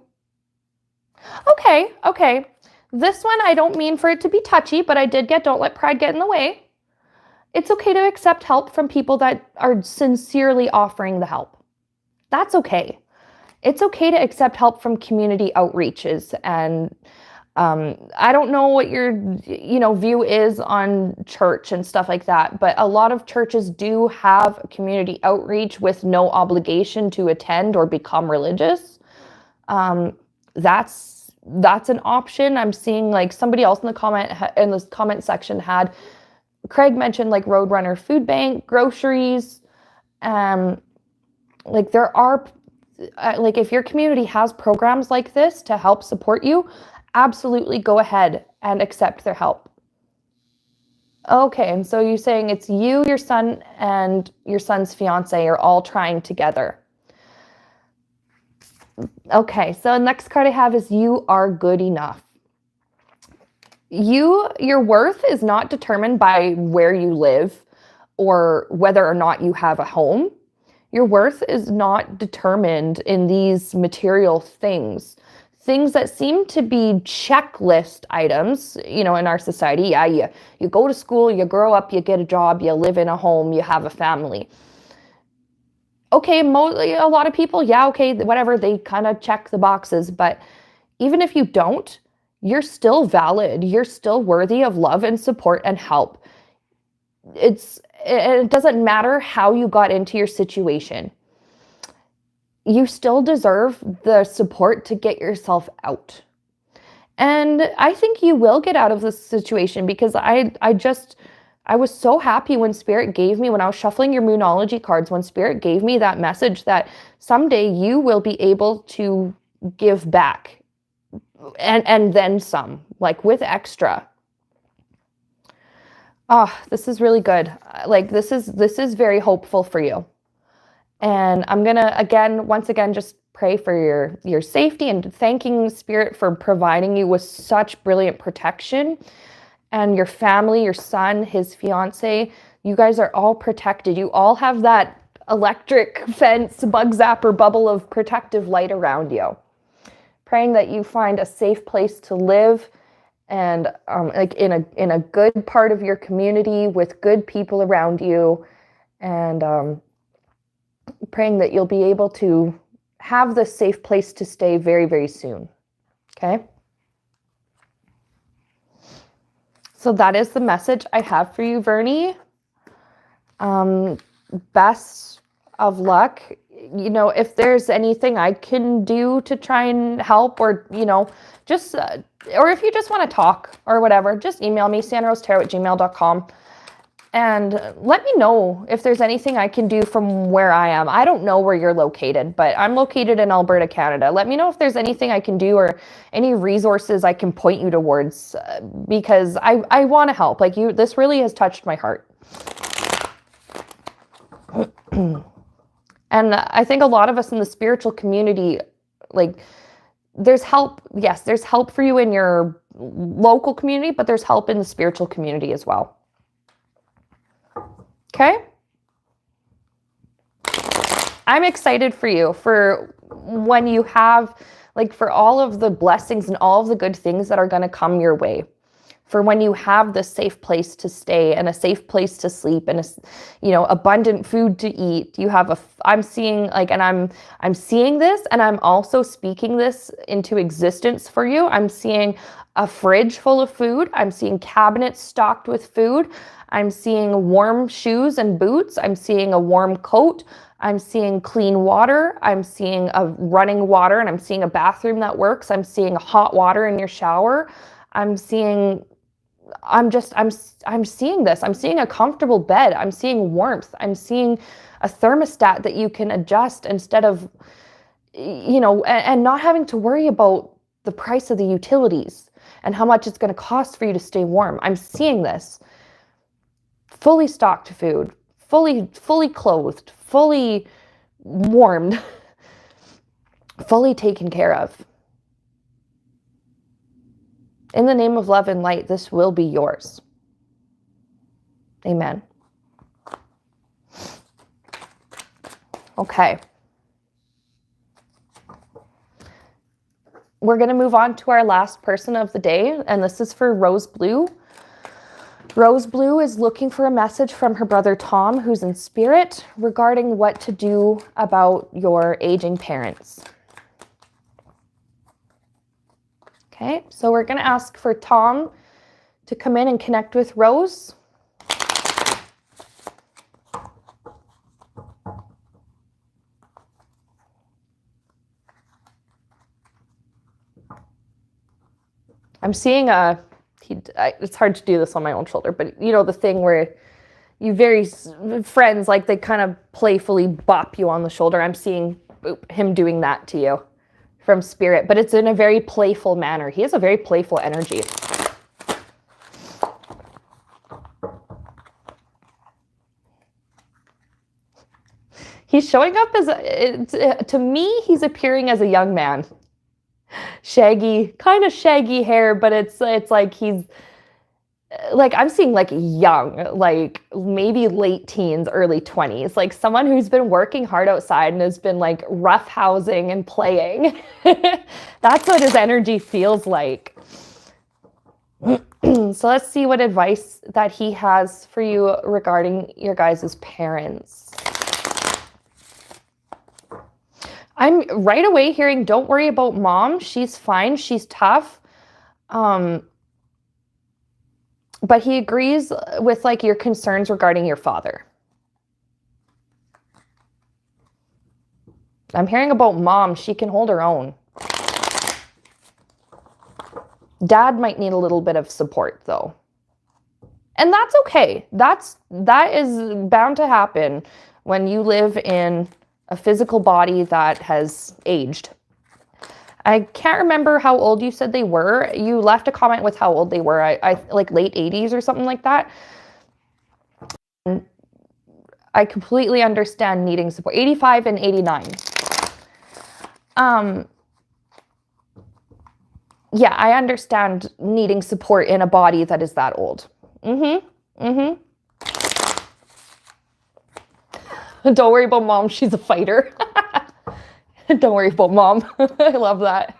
[SPEAKER 1] Okay. This one, I don't mean for it to be touchy, but I did get don't let pride get in the way. It's okay to accept help from people that are sincerely offering the help. That's okay. It's okay to accept help from community outreaches. And I don't know what your view is on church and stuff like that, but a lot of churches do have community outreach with no obligation to attend or become religious. That's an option. I'm seeing like somebody else in the comment section had Craig mentioned like Roadrunner Food Bank, groceries. Like there are like if your community has programs like this to help support you, absolutely go ahead and accept their help. Okay, and so you're saying it's you, your son, and your son's fiance are all trying together. Okay, so the next card I have is you are good enough. Your worth is not determined by where you live or whether or not you have a home. Your worth is not determined in these material things that seem to be checklist items, in our society. Yeah, you go to school, you grow up, you get a job, you live in a home, you have a family. Okay, a lot of people, yeah, okay, whatever, they kind of check the boxes, but even if you don't, you're still valid. You're still worthy of love and support and help. It doesn't matter how you got into your situation. You still deserve the support to get yourself out. And I think you will get out of this situation, because I was so happy when Spirit gave me, when I was shuffling your Moonology cards, when Spirit gave me that message that someday you will be able to give back. And then some, like with extra. This is really good. Like this is very hopeful for you. And I'm gonna once again just pray for your safety and thanking Spirit for providing you with such brilliant protection, and your family, your son, his fiance. You guys are all protected. You all have that electric fence, bug zapper bubble of protective light around you. Praying that you find a safe place to live, and like in a good part of your community with good people around you, and praying that you'll be able to have this safe place to stay very, very soon. Okay? So that is the message I have for you, Vernie. Best of luck. If there's anything I can do to try and help, or, just, or if you just want to talk or whatever, just email me, sanrosetarot@gmail.com, and let me know if there's anything I can do from where I am. I don't know where you're located, but I'm located in Alberta, Canada. Let me know if there's anything I can do or any resources I can point you towards, because I want to help. Like this really has touched my heart. And I think a lot of us in the spiritual community, like there's help. Yes, there's help for you in your local community, but there's help in the spiritual community as well. Okay? I'm excited for you, for when you have, like, for all of the blessings and all of the good things that are going to come your way. For when you have this safe place to stay and a safe place to sleep and abundant food to eat. You have I'm seeing this, and I'm also speaking this into existence for you. I'm seeing a fridge full of food. I'm seeing cabinets stocked with food. I'm seeing warm shoes and boots. I'm seeing a warm coat. I'm seeing clean water. I'm seeing a running water, and I'm seeing a bathroom that works. I'm seeing hot water in your shower. I'm seeing this. I'm seeing a comfortable bed. I'm seeing warmth. I'm seeing a thermostat that you can adjust instead of, and not having to worry about the price of the utilities and how much it's going to cost for you to stay warm. I'm seeing this. Fully stocked food, fully clothed, fully warmed, fully taken care of. In the name of love and light, this will be yours. Amen. Okay. We're going to move on to our last person of the day, and this is for Rose Blue. Rose Blue is looking for a message from her brother Tom, who's in spirit, regarding what to do about your aging parents. Okay, so we're going to ask for Tom to come in and connect with Rose. I'm seeing it's hard to do this on my own shoulder, but the thing where friends, like they kind of playfully bop you on the shoulder. I'm seeing him doing that to you from spirit, but it's in a very playful manner. He has a very playful energy. He's showing up to me, he's appearing as a young man. Kind of shaggy hair, but it's like he's like, I'm seeing like young, like maybe late teens, early 20s, like someone who's been working hard outside and has been like roughhousing and playing. That's what his energy feels like. So let's see what advice that he has for you regarding your guys' parents. I'm right away hearing, don't worry about mom. She's fine. She's tough. But he agrees with like your concerns regarding your father. I'm hearing about mom. She can hold her own. Dad might need a little bit of support though. And that's okay. That is bound to happen when you live in a physical body that has aged. I can't remember how old you said they were. You left a comment with how old they were. I like late 80s or something like that. I completely understand needing support. 85 and 89. Yeah, I understand needing support in a body that is that old. Don't worry about mom, she's a fighter. Don't worry about mom. I love that.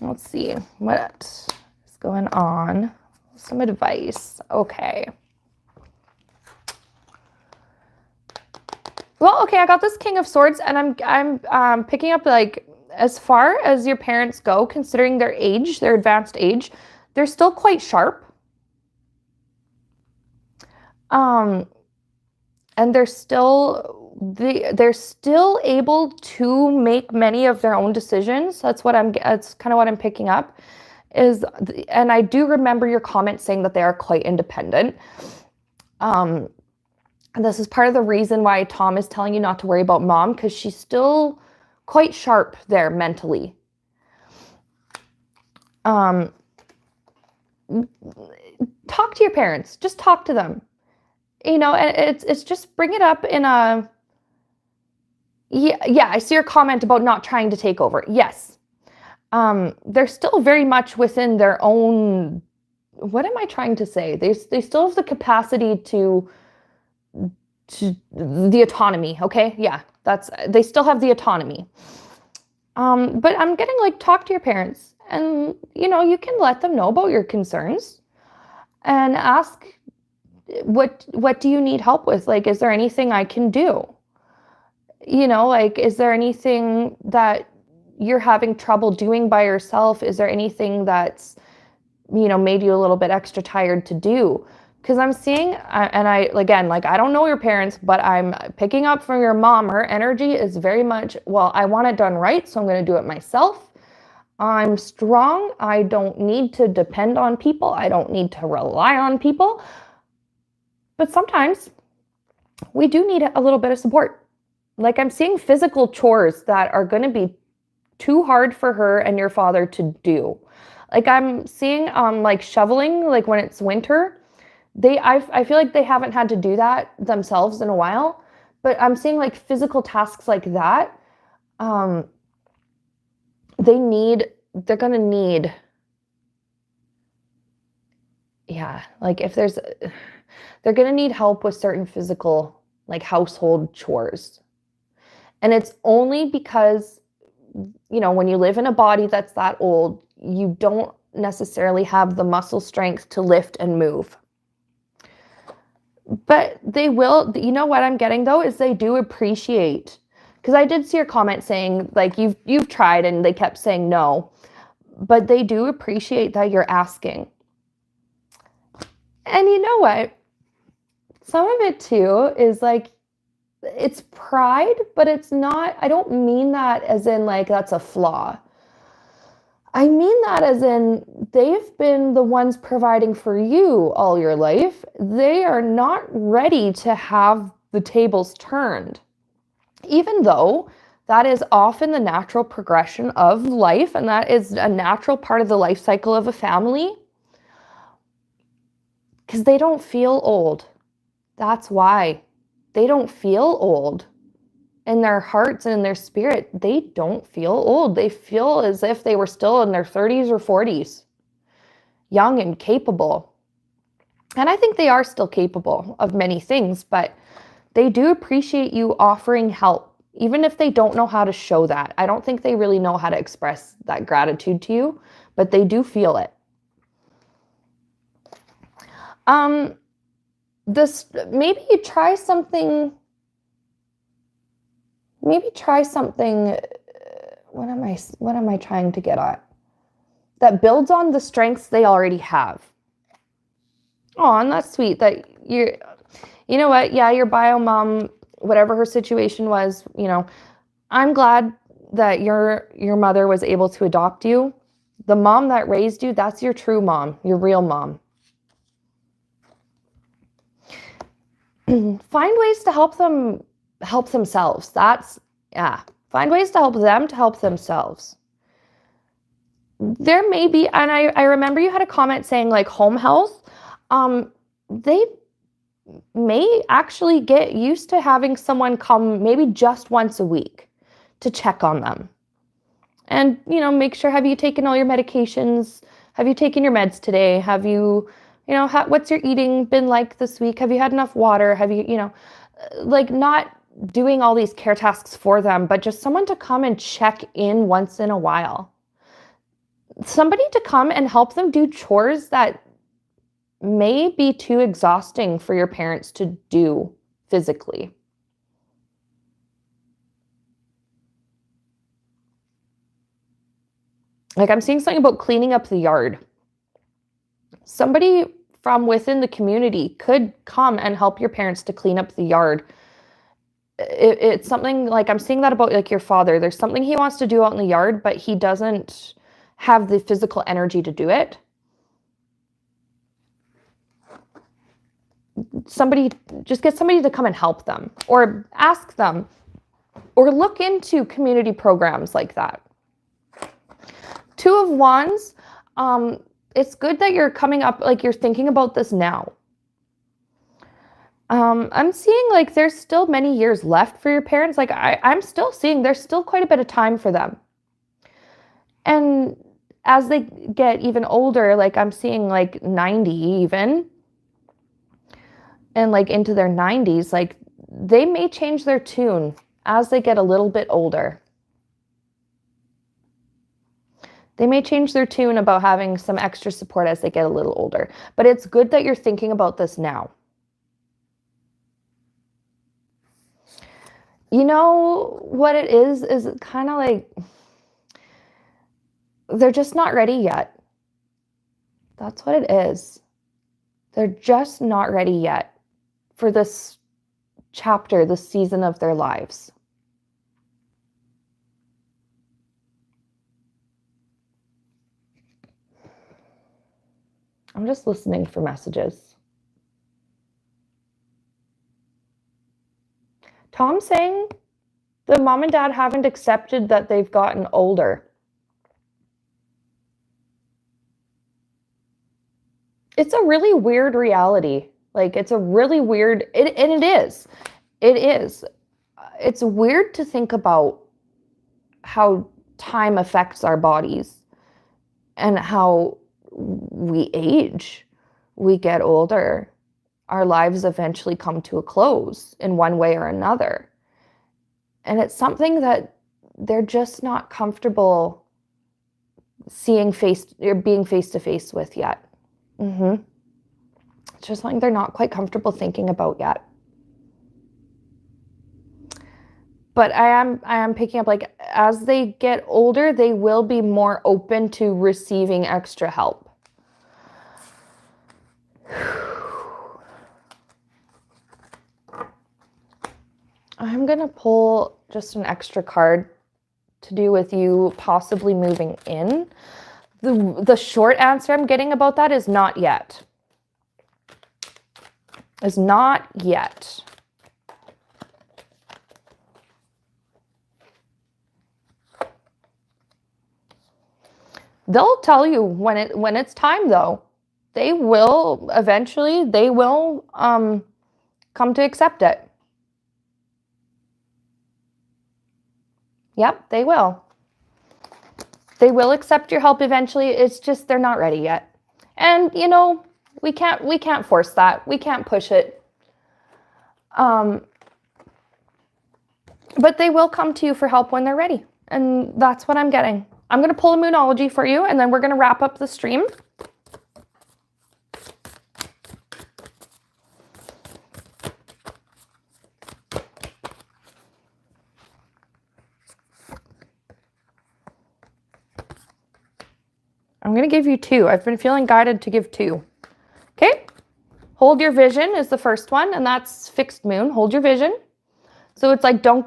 [SPEAKER 1] Let's see what is going on. Some advice. Okay. Well, okay, I got this King of Swords, and I'm picking up, like, as far as your parents go, considering their age, their advanced age, they're still quite sharp. And they're still able to make many of their own decisions. That's kind of what I'm picking up. And I do remember your comment saying that they are quite independent. And this is part of the reason why Tom is telling you not to worry about mom, because she's still quite sharp there mentally. Talk to your parents. Just talk to them. And it's just bring it up in a... Yeah, I see your comment about not trying to take over. Yes. They're still very much within their own... What am I trying to say? They still have the capacity to the autonomy, okay? Yeah, they still have the autonomy. But I'm getting like, talk to your parents, and you can let them know about your concerns and ask, what do you need help with? Like, is there anything I can do? Like, is there anything that you're having trouble doing by yourself? Is there anything that's, made you a little bit extra tired to do? Because I'm seeing, and again, like, I don't know your parents, but I'm picking up from your mom. Her energy is very much, well, I want it done right, so I'm going to do it myself. I'm strong. I don't need to depend on people. I don't need to rely on people. But sometimes we do need a little bit of support. Like, I'm seeing physical chores that are going to be too hard for her and your father to do. Like, I'm seeing like shoveling, like when it's winter. I feel like they haven't had to do that themselves in a while, but I'm seeing like physical tasks like that. They're going to need, yeah, like if they're going to need help with certain physical, like household chores. And it's only because, when you live in a body that's that old, you don't necessarily have the muscle strength to lift and move. But they will, what I'm getting though, is they do appreciate, because I did see your comment saying like, you've tried, and they kept saying no, but they do appreciate that you're asking. And you know what? Some of it too is like, it's pride, but it's not, I don't mean that as in like that's a flaw. I mean that as in they've been the ones providing for you all your life. They are not ready to have the tables turned, even though that is often the natural progression of life, and that is a natural part of the life cycle of a family, because they don't feel old. That's why. They don't feel old. In their hearts and in their spirit, they don't feel old. They feel as if they were still in their 30s or 40s, young and capable. And I think they are still capable of many things, but they do appreciate you offering help, even if they don't know how to show that. I don't think they really know how to express that gratitude to you, but they do feel it. Maybe you try something. What am I trying to get at? That builds on the strengths they already have. Oh, and that's sweet that you know what? Yeah, your bio mom, whatever her situation was, I'm glad that your mother was able to adopt you. The mom that raised you, that's your true mom, your real mom. Find ways to help themselves. Find ways to help them to help themselves. There may be, and I remember you had a comment saying like home health. They may actually get used to having someone come maybe just once a week to check on them. And, make sure, have you taken all your medications? Have you taken your meds today? Have you, what's your eating been like this week? Have you had enough water? Have you, like, not doing all these care tasks for them, but just someone to come and check in once in a while. Somebody to come and help them do chores that may be too exhausting for your parents to do physically. Like, I'm seeing something about cleaning up the yard. Somebody from within the community could come and help your parents to clean up the yard. It's something like, I'm seeing that about like your father. There's something he wants to do out in the yard, but he doesn't have the physical energy to do it. Just get somebody to come and help them, or ask them, or look into community programs like that. Two of Wands, it's good that you're coming up, like you're thinking about this now. I'm seeing like there's still many years left for your parents. Like I'm still seeing there's still quite a bit of time for them. And as they get even older, like I'm seeing like 90 even, and like into their 90s, like they may change their tune as they get a little bit older. They may change their tune about having some extra support as they get a little older. But it's good that you're thinking about this now. You know what it is kind of like they're just not ready yet. That's what it is. They're just not ready yet for this chapter, this season of their lives. I'm just listening for messages. Tom's saying the mom and dad haven't accepted that they've gotten older. It's a really weird reality. Like, it's a really weird, and it is. It is. It's weird to think about how time affects our bodies and how we age, we get older, our lives eventually come to a close in one way or another. And it's something that they're just not comfortable seeing being face to face with yet. It's just something they're not quite comfortable thinking about yet. But I am picking up, like, as they get older, they will be more open to receiving extra help. I'm going to pull just an extra card to do with you possibly moving in. The short answer I'm getting about that is not yet. Is not yet. They'll tell you when it's time, though. They will eventually, come to accept it. Yep, they will. They will accept your help eventually. It's just they're not ready yet. And, you know, we can't force that. We can't push it. But they will come to you for help when they're ready. And that's what I'm getting. I'm going to pull a Moonology for you, and then we're going to wrap up the stream. I'm going to give you two. I've been feeling guided to give two. Okay? Hold your vision is the first one, and that's fixed moon. Hold your vision. So it's like, don't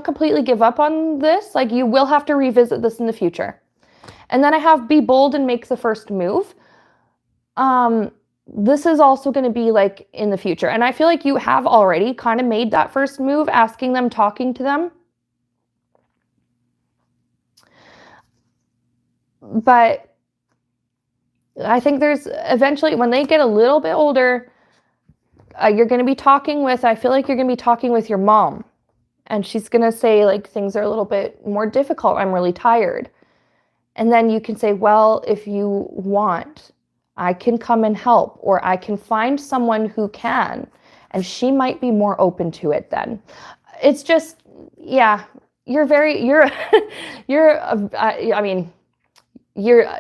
[SPEAKER 1] completely give up on this. Like, you will have to revisit this in the future. And then I have be bold and make the first move. This is also going to be like in the future. And I feel like you have already kind of made that first move, asking them, talking to them. But I think there's eventually, when they get a little bit older, you're going to be talking with, I feel like you're going to be talking with your mom. And she's going to say, like, things are a little bit more difficult. I'm really tired. And then you can say, well, if you want, I can come and help, or I can find someone who can. And she might be more open to it then. It's just, yeah, you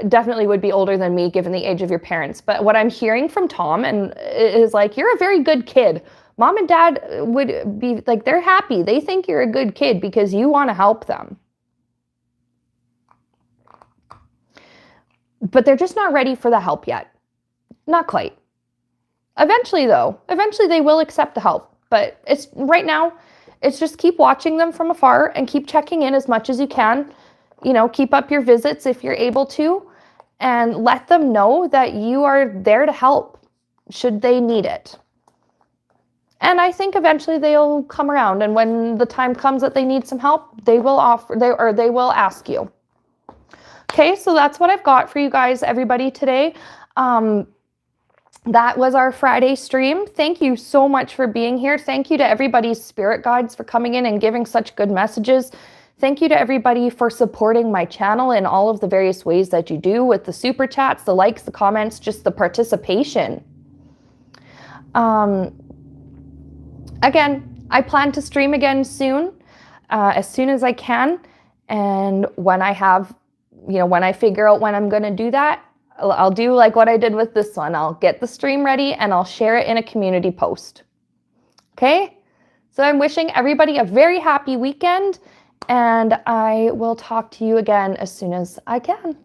[SPEAKER 1] definitely would be older than me given the age of your parents. But what I'm hearing from Tom is like, you're a very good kid. Mom and dad would be like, they're happy. They think you're a good kid because you want to help them. But they're just not ready for the help yet. Not quite. Eventually, though, they will accept the help. But it's right now, it's just keep watching them from afar and keep checking in as much as you can. You know, keep up your visits if you're able to, and let them know that you are there to help should they need it. And I think eventually they'll come around, and when the time comes that they need some help, they will ask you. Okay, so that's what I've got for you guys, everybody, today. That was our Friday stream. Thank you so much for being here. Thank you to everybody's spirit guides for coming in and giving such good messages. Thank you to everybody for supporting my channel in all of the various ways that you do, with the super chats, the likes, the comments, just the participation. Again, I plan to stream again soon as I can. And when I have when I figure out when I'm going to do that, I'll do like what I did with this one. I'll get the stream ready and I'll share it in a community post. Okay? So I'm wishing everybody a very happy weekend, and I will talk to you again as soon as I can.